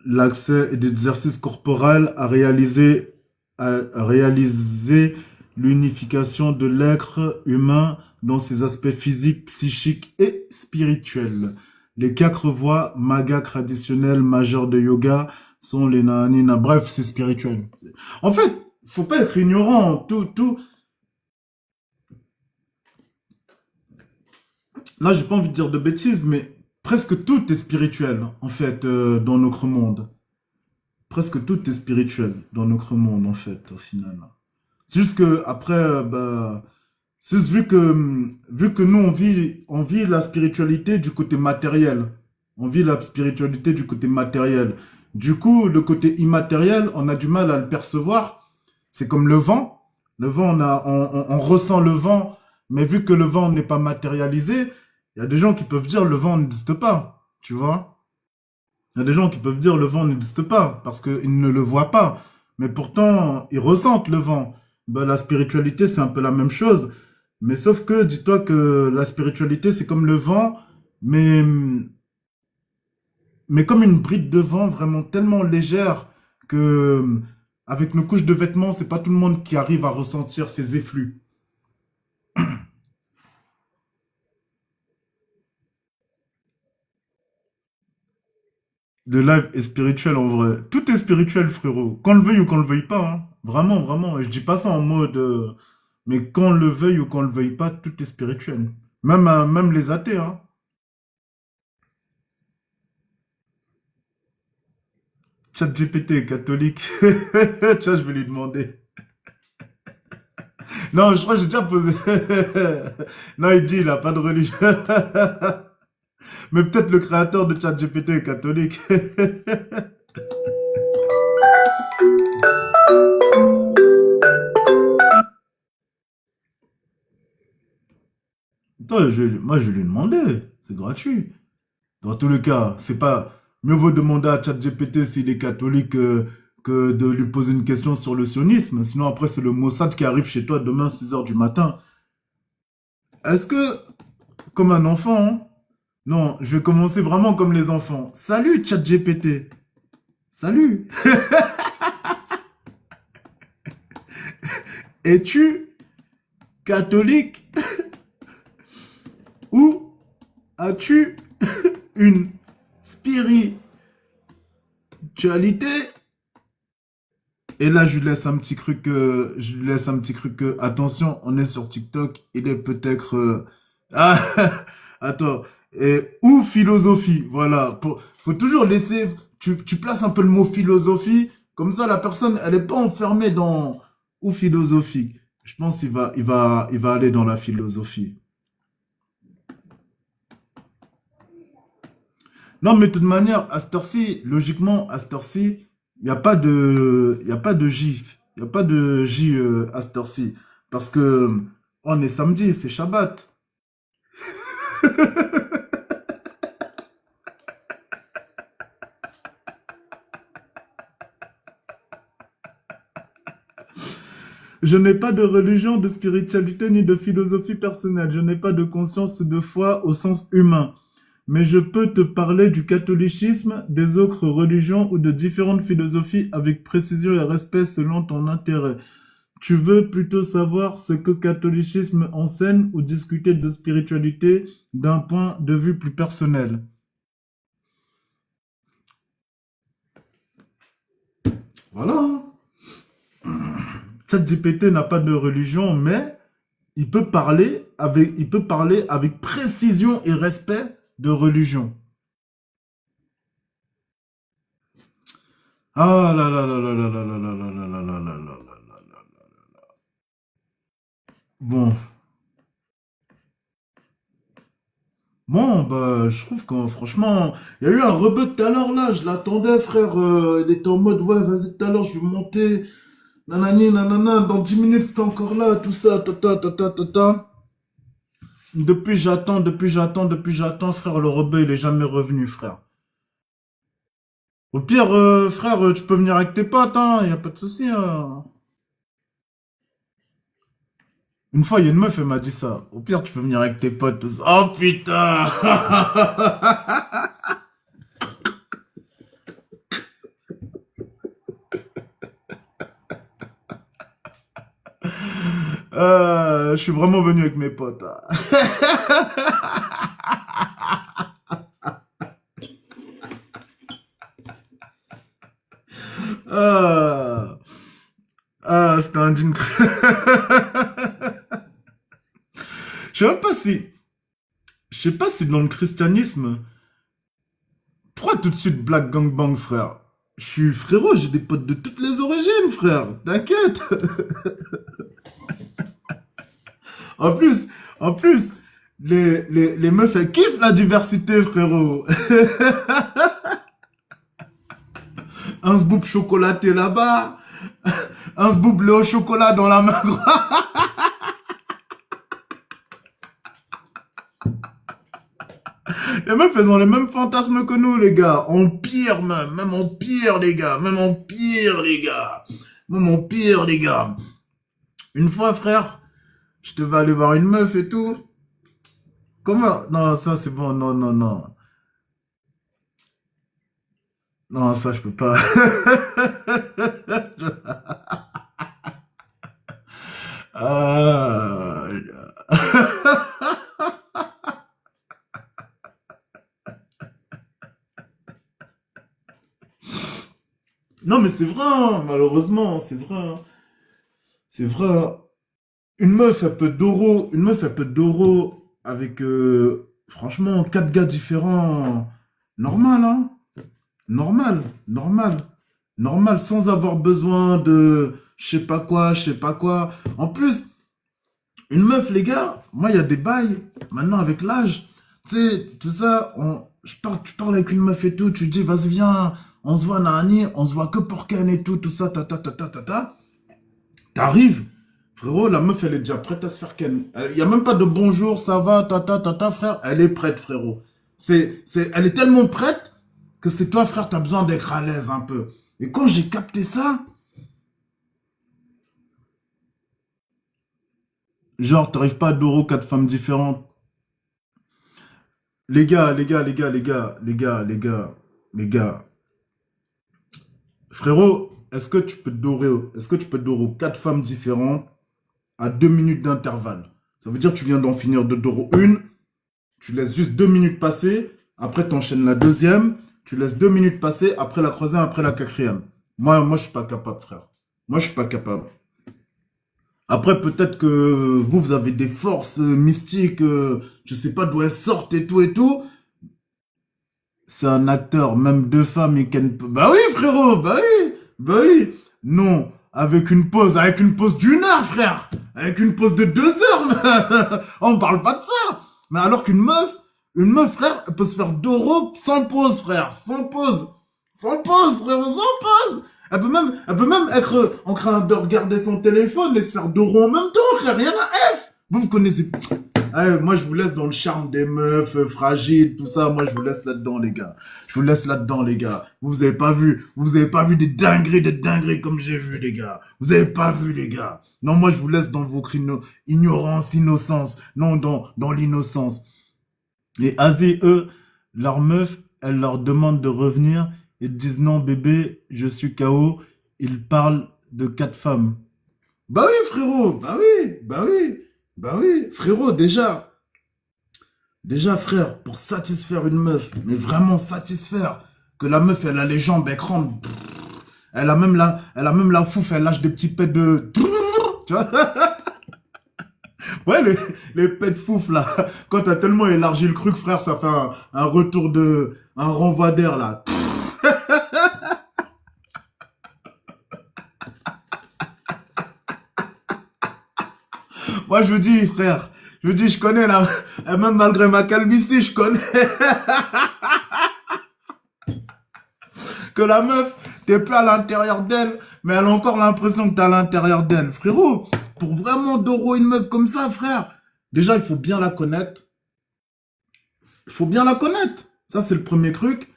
l'accès et d'exercice corporel à réaliser l'unification de l'être humain dans ses aspects physiques, psychiques et spirituels. Les 4 voies maga traditionnelles majeures de yoga sont les nanina. Bref, c'est spirituel. En fait, faut pas être ignorant. Là, j'ai pas envie de dire de bêtises, mais presque tout est spirituel, en fait, dans notre monde. Presque tout est spirituel dans notre monde, en fait, au final. C'est juste que, après, bah, c'est juste vu que nous, on vit la spiritualité du côté matériel. On vit la spiritualité du côté matériel. Du coup, le côté immatériel, on a du mal à le percevoir. C'est comme le vent. Le vent, on ressent le vent, mais vu que le vent n'est pas matérialisé, il y a des gens qui peuvent dire le vent n'existe pas. Tu vois? Il y a des gens qui peuvent dire le vent n'existe pas parce qu'ils ne le voient pas. Mais pourtant, ils ressentent le vent. Ben, la spiritualité, c'est un peu la même chose. Mais sauf que, dis-toi que la spiritualité, c'est comme le vent, mais, mais comme une bride de vent vraiment tellement légère que, avec nos couches de vêtements, c'est pas tout le monde qui arrive à ressentir ces effluves. De live est spirituel en vrai. Tout est spirituel, frérot. Qu'on le veuille ou qu'on le veuille pas. Hein. Vraiment, vraiment. Et je dis pas ça en mode. Mais qu'on le veuille ou qu'on le veuille pas, tout est spirituel. Même, même les athées. Hein. Chat GPT est catholique. Tiens, je vais lui demander. Non, je crois que j'ai déjà posé. Non, il dit il a pas de religion. Mais peut-être le créateur de ChatGPT est catholique. Attends, moi, je vais lui demander. C'est gratuit. Dans tous les cas, c'est pas mieux vaut demander à ChatGPT s'il est catholique que de lui poser une question sur le sionisme. Sinon, après, c'est le Mossad qui arrive chez toi demain 6 heures du matin. Est-ce que, comme un enfant, hein, non, je vais commencer vraiment comme les enfants. Salut, ChatGPT. Salut. Es-tu catholique ou as-tu une spiritualité? Et là, je lui laisse un petit truc, attention, on est sur TikTok, il est peut-être, ah, attends, ou philosophie, voilà, faut toujours laisser, tu places un peu le mot philosophie, comme ça, la personne, elle n'est pas enfermée dans, ou philosophique. Je pense qu'il va aller dans la philosophie. Non, mais de toute manière, à cette heure-ci, logiquement, à cette heure-ci, il y a pas de J. Il n'y a pas de J à cette heure-ci. Parce que on est samedi, c'est Shabbat. Je n'ai pas de religion, de spiritualité ni de philosophie personnelle. Je n'ai pas de conscience ou de foi au sens humain. Mais je peux te parler du catholicisme, des autres religions ou de différentes philosophies avec précision et respect selon ton intérêt. Tu veux plutôt savoir ce que catholicisme enseigne ou discuter de spiritualité d'un point de vue plus personnel? Voilà. ChatGPT n'a pas de religion, mais il peut parler avec précision et respect de religion. Ah là là là là là là là là là là là là là là là là. Bon, bon, bah, je trouve que franchement, il y a eu un rebut tout à l'heure là, je l'attendais, frère. Il était en mode, ouais, vas-y, tout à l'heure, je vais monter. Nanani, nanana, dans 10 minutes, c'était encore là, tout ça, tata, tata, tata. Depuis j'attends, frère, le rebeu, il est jamais revenu, frère. Au pire, frère, tu peux venir avec tes potes, hein, y a pas de souci, hein. Une fois, il y a une meuf, elle m'a dit ça. Au pire, tu peux venir avec tes potes, tout ça. Oh putain! Je suis vraiment venu avec mes potes. Hein. Ah, c'était un jean. Je sais même pas si. Je sais pas si dans le christianisme. Pourquoi tout de suite Black Gangbang, frère? Je suis frérot, j'ai des potes de toutes les origines, frère. T'inquiète. En plus, en plus, les meufs, elles kiffent la diversité, frérot. Un sboop chocolaté là-bas. Un sboop lait au chocolat dans la main. Les meufs, elles ont les mêmes fantasmes que nous, les gars. En pire, même en pire, les gars. Même en pire, les gars. Même en pire, les gars. Une fois, frère, Je devais aller voir une meuf et tout. Comment? Non, ça c'est bon, non, non, non. Non, ça je peux pas. Ah. Non, mais c'est vrai, hein, malheureusement, c'est vrai, hein. C'est vrai, hein. Une meuf, elle peut d'oro avec, franchement, quatre gars différents. Normal, hein. Normal, normal, normal, sans avoir besoin de je sais pas quoi, je sais pas quoi. En plus, une meuf, les gars, moi, il y a des bails, maintenant, avec l'âge, tu sais, tout ça, tu parles avec une meuf et tout, tu dis, vas-y, viens, on se voit, Nani, on se voit que pour Ken et tout, tout ça, ta, ta, ta, ta, ta, ta. T'arrives, frérot, la meuf, elle est déjà prête à se faire Ken. Il y a même pas de bonjour, ça va, ta, ta, ta, ta, frère, elle est prête, frérot. Elle est tellement prête que c'est toi, frère, t'as besoin d'être à l'aise un peu. Et quand j'ai capté ça, genre, t'arrives pas à Doro, quatre femmes différentes. Les gars, les gars, les gars, les gars, les gars, les gars, les gars. Frérot, est-ce que tu peux Doro quatre femmes différentes à 2 minutes d'intervalle? Ça veut dire que tu viens d'en finir de Doro une, tu laisses juste 2 minutes passer, après t'enchaînes la deuxième, tu laisses 2 minutes passer, après la troisième, après la quatrième. Moi, je suis pas capable, frère. Moi, je suis pas capable. Après, peut-être que vous avez des forces mystiques, je sais pas d'où elles sortent et tout et tout. C'est un acteur, même deux femmes, il can... Bah oui, frérot, bah oui, bah oui. Non, avec une pause d'1 heure, frère. Avec une pause de 2 heures. On parle pas de ça. Mais alors une meuf, frère, elle peut se faire d'euros sans pause, frère. Sans pause. Sans pause, frérot, sans pause. Elle peut même être en train de regarder son téléphone et se faire d'euros en même temps, frère. Rien à F. Vous connaissez. Ah, moi, je vous laisse dans le charme des meufs fragiles, tout ça. Moi, je vous laisse là-dedans, les gars. Je vous laisse là-dedans, les gars. Vous avez pas vu des dingueries comme j'ai vu, les gars. Vous avez pas vu, les gars. Non, moi, je vous laisse dans votre ignorance, innocence. Non, dans l'innocence. Et Azé, eux, leur meuf, elle leur demande de revenir. Ils disent non, bébé, je suis KO. Ils parlent de quatre femmes. Bah oui, frérot. Bah oui, bah oui. Bah oui, frérot, déjà, frère, pour satisfaire une meuf, mais vraiment satisfaire, que la meuf, elle a les jambes écrantes, elle a même la fouf, elle lâche des petits pets de, tu vois, ouais, les pets de fouf, là, quand t'as tellement élargi le truc, frère, ça fait un retour un renvoi d'air, là. Moi, je vous dis, frère, je vous dis, je connais, là, et même malgré ma calvitie, je connais que la meuf, t'es plus à l'intérieur d'elle, mais elle a encore l'impression que t'es à l'intérieur d'elle. Frérot, pour vraiment doro une meuf comme ça, frère, déjà, il faut bien la connaître. Il faut bien la connaître. Ça, c'est le premier truc.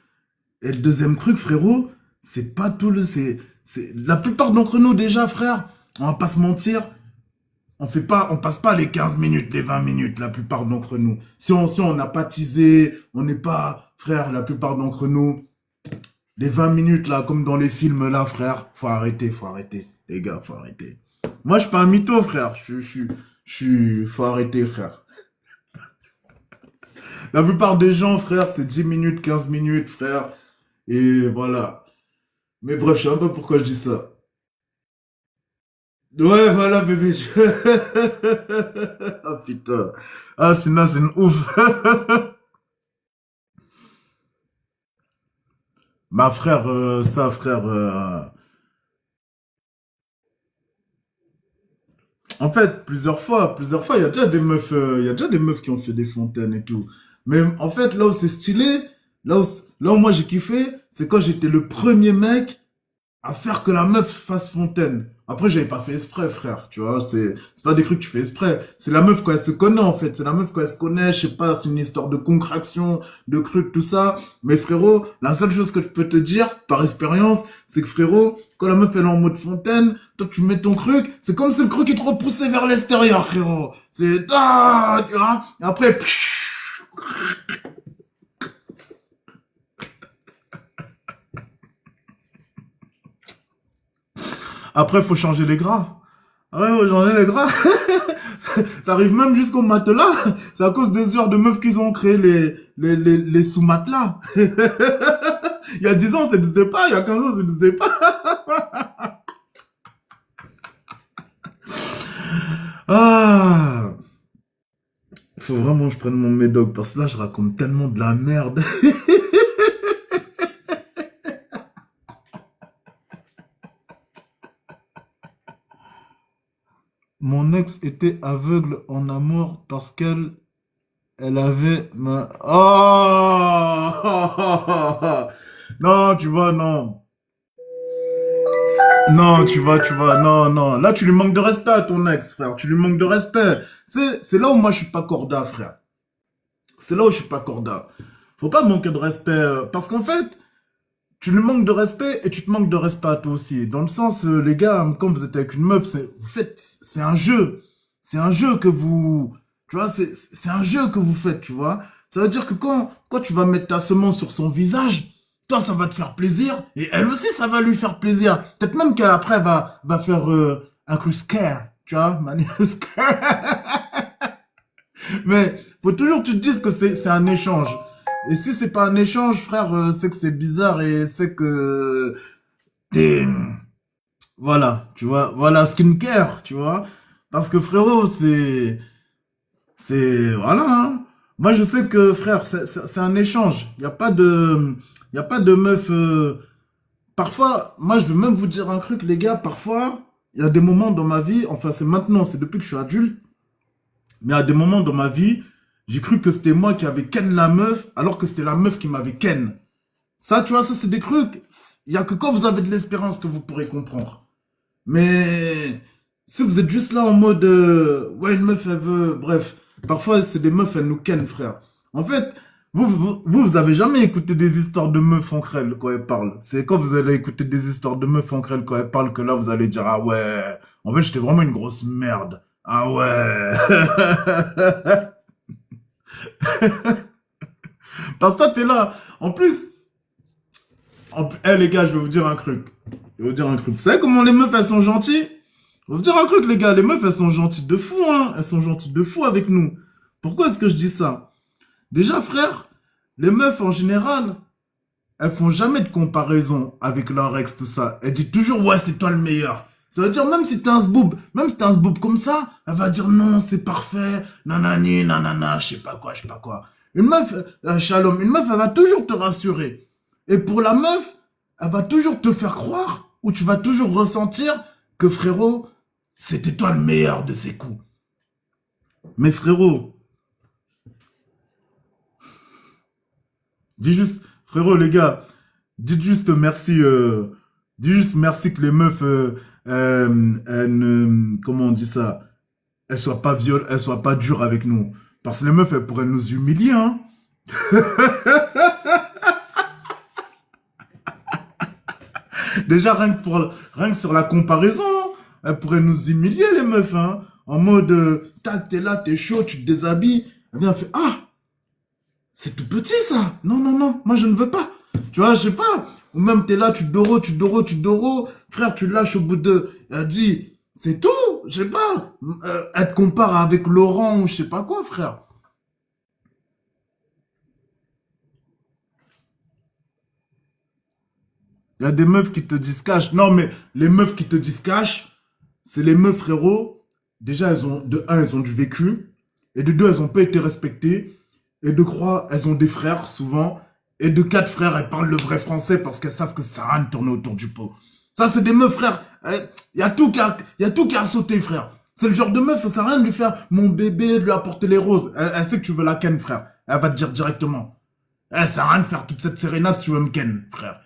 Et le deuxième truc, frérot, c'est pas tout le... la plupart d'entre nous, déjà, frère, on va pas se mentir, on passe pas les 15 minutes, les 20 minutes, la plupart d'entre nous. Si on n'a pas teasé, on n'est pas... Frère, la plupart d'entre nous, les 20 minutes, là, comme dans les films, là, frère, faut arrêter, faut arrêter. Les gars, faut arrêter. Moi, je suis pas un mytho, frère. Faut arrêter, frère. La plupart des gens, frère, c'est 10 minutes, 15 minutes, frère. Et voilà. Mais bref, je sais un peu pourquoi je dis ça. Ouais, voilà, bébé. Ah, putain. Ah, c'est une ouf. Ma frère, ça, frère. En fait, plusieurs fois, il y a déjà des meufs, il y a déjà des meufs qui ont fait des fontaines et tout. Mais en fait, là où moi j'ai kiffé, c'est quand j'étais le premier mec à faire que la meuf fasse fontaine. Après, j'avais pas fait exprès, frère, tu vois, c'est pas des trucs que tu fais exprès. C'est la meuf quand elle se connaît, en fait. C'est la meuf quand elle se connaît, je sais pas, c'est une histoire de concraction, de trucs, tout ça. Mais frérot, la seule chose que je peux te dire, par expérience, c'est que frérot, quand la meuf elle est en mode fontaine, toi tu mets ton truc, c'est comme si le truc il te repoussait vers l'extérieur, frérot. C'est, ah, tu vois. Et après, après, faut changer les gras. Ah ouais, faut changer les gras. Ça arrive même jusqu'au matelas. C'est à cause des heures de meufs qu'ils ont créé les sous-matelas. Il y a 10 ans, ça n'existait pas. Il y a 15 ans, ça n'existait pas. Ah, faut vraiment que je prenne mon médoc parce que là, je raconte tellement de la merde. Mon ex était aveugle en amour parce elle avait ma... Oh. Non, tu vois, non. Non, tu vois, non, non. Là, tu lui manques de respect à ton ex, frère. Tu lui manques de respect. C'est là où moi, je suis pas corda, frère. C'est là où je suis pas corda. Faut pas manquer de respect. Parce qu'en fait, tu lui manques de respect et tu te manques de respect à toi aussi. Dans le sens, les gars, quand vous êtes avec une meuf, vous faites, c'est un jeu. C'est un jeu que vous, tu vois, c'est un jeu que vous faites, tu vois. Ça veut dire que quand tu vas mettre ta semence sur son visage, toi, ça va te faire plaisir et elle aussi, ça va lui faire plaisir. Peut-être même qu'après, elle va faire un coup scare, tu vois, manu scare. Mais faut toujours que tu te dises que c'est un échange. Et si c'est pas un échange, frère, c'est que c'est bizarre et c'est que t'es... Voilà, tu vois, voilà, skincare, tu vois. Parce que frérot, voilà, hein. Moi, je sais que, frère, c'est un échange. Il y a pas de meuf, parfois, moi, je vais même vous dire un truc, les gars, parfois, il y a des moments dans ma vie, enfin, c'est maintenant, c'est depuis que je suis adulte, mais à des moments dans ma vie, j'ai cru que c'était moi qui avais ken la meuf, alors que c'était la meuf qui m'avait ken. Ça, tu vois, ça, c'est des trucs. Il y a que quand vous avez de l'espérance que vous pourrez comprendre. Mais si vous êtes juste là en mode, ouais, une meuf, elle veut... Bref, parfois, c'est des meufs, elles nous ken, frère. En fait, vous avez jamais écouté des histoires de meufs en crêle quand elles parlent. C'est quand vous allez écouter des histoires de meufs en crêle quand elles parlent que là, vous allez dire, ah ouais, en fait, j'étais vraiment une grosse merde. Ah ouais. Parce que toi, t'es là. En plus, les gars, je vais vous dire un truc. Je vais vous dire un truc. Vous savez comment les meufs, elles sont gentilles? Je vais vous dire un truc, les gars. Les meufs, elles sont gentilles de fou, hein. Elles sont gentilles de fou avec nous. Pourquoi est-ce que je dis ça? Déjà, frère, les meufs, en général, elles font jamais de comparaison avec leur ex, tout ça. Elles disent toujours, ouais, c'est toi le meilleur. Ça veut dire, même si t'es un zboob comme ça, elle va dire, non, c'est parfait, nanani, nanana, je sais pas quoi. Une meuf, Shalom, une meuf, elle va toujours te rassurer. Et pour la meuf, elle va toujours te faire croire, ou tu vas toujours ressentir que frérot, c'était toi le meilleur de ses coups. Mais frérot, dis juste, frérot, les gars, dites juste merci, dis juste merci que les meufs, comment on dit ça, elles soient pas dures avec nous. Parce que les meufs, elles pourraient nous humilier, hein. Déjà, rien que sur la comparaison, elles pourraient nous humilier, les meufs, hein. En mode, tac, t'es là, t'es chaud, tu te déshabilles. Elle vient, elle fait, ah, c'est tout petit, ça. Non, non, non, moi, je ne veux pas. Tu vois, je sais pas. Ou même, t'es là, tu doro. Frère, tu lâches au bout de... Elle dit, c'est tout. Je sais pas. Elle te compare avec Laurent ou je sais pas quoi, frère. Il y a des meufs qui te disent cash. Non, mais les meufs qui te disent cash, c'est les meufs, frérot. Déjà, de un, elles ont du vécu. Et de deux, elles n'ont pas été respectées. Et de trois, elles ont des frères, souvent. Et de quatre, frères, elles parlent le vrai français parce qu'elles savent que ça sert à rien de tourner autour du pot. Ça, c'est des meufs, frère. Il y a tout qui a sauté, frère. C'est le genre de meuf, ça sert à rien de lui faire mon bébé, de lui apporter les roses. Elle sait que tu veux la ken, frère. Elle va te dire directement. Ça sert à rien de faire toute cette sérénade si tu veux me ken, frère.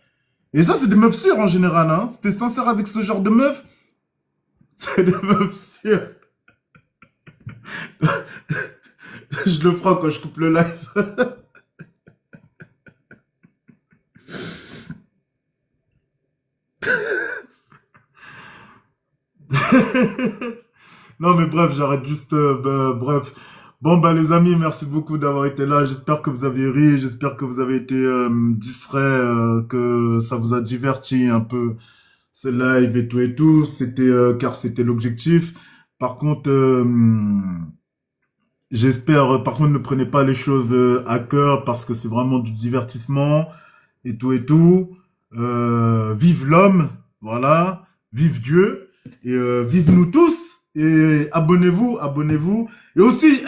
Et ça, c'est des meufs sûres en général, hein. Si t'es sincère avec ce genre de meufs, c'est des meufs sûres. Je le prends quand je coupe le live. Non, mais bref, j'arrête juste. Bref. Bon, bah, les amis, merci beaucoup d'avoir été là. J'espère que vous avez ri. J'espère que vous avez été distrait, que ça vous a diverti un peu ces lives et tout et tout. C'était, car c'était l'objectif. Par contre, j'espère, par contre, ne prenez pas les choses à cœur parce que c'est vraiment du divertissement et tout et tout. Vive l'homme, voilà. Vive Dieu et vive nous tous. Et abonnez-vous, abonnez-vous. Et aussi,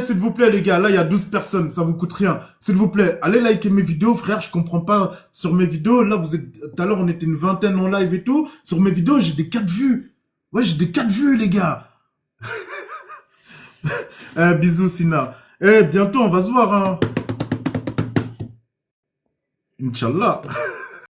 s'il vous plaît, les gars, là, il y a 12 personnes, ça vous coûte rien. S'il vous plaît, allez liker mes vidéos, frère, je comprends pas sur mes vidéos. Là, vous êtes, tout à l'heure, on était une vingtaine en live et tout. Sur mes vidéos, j'ai des 4 vues. Ouais, j'ai des 4 vues, les gars. Bisous, Sina. Bientôt, on va se voir, hein. Inch'Allah.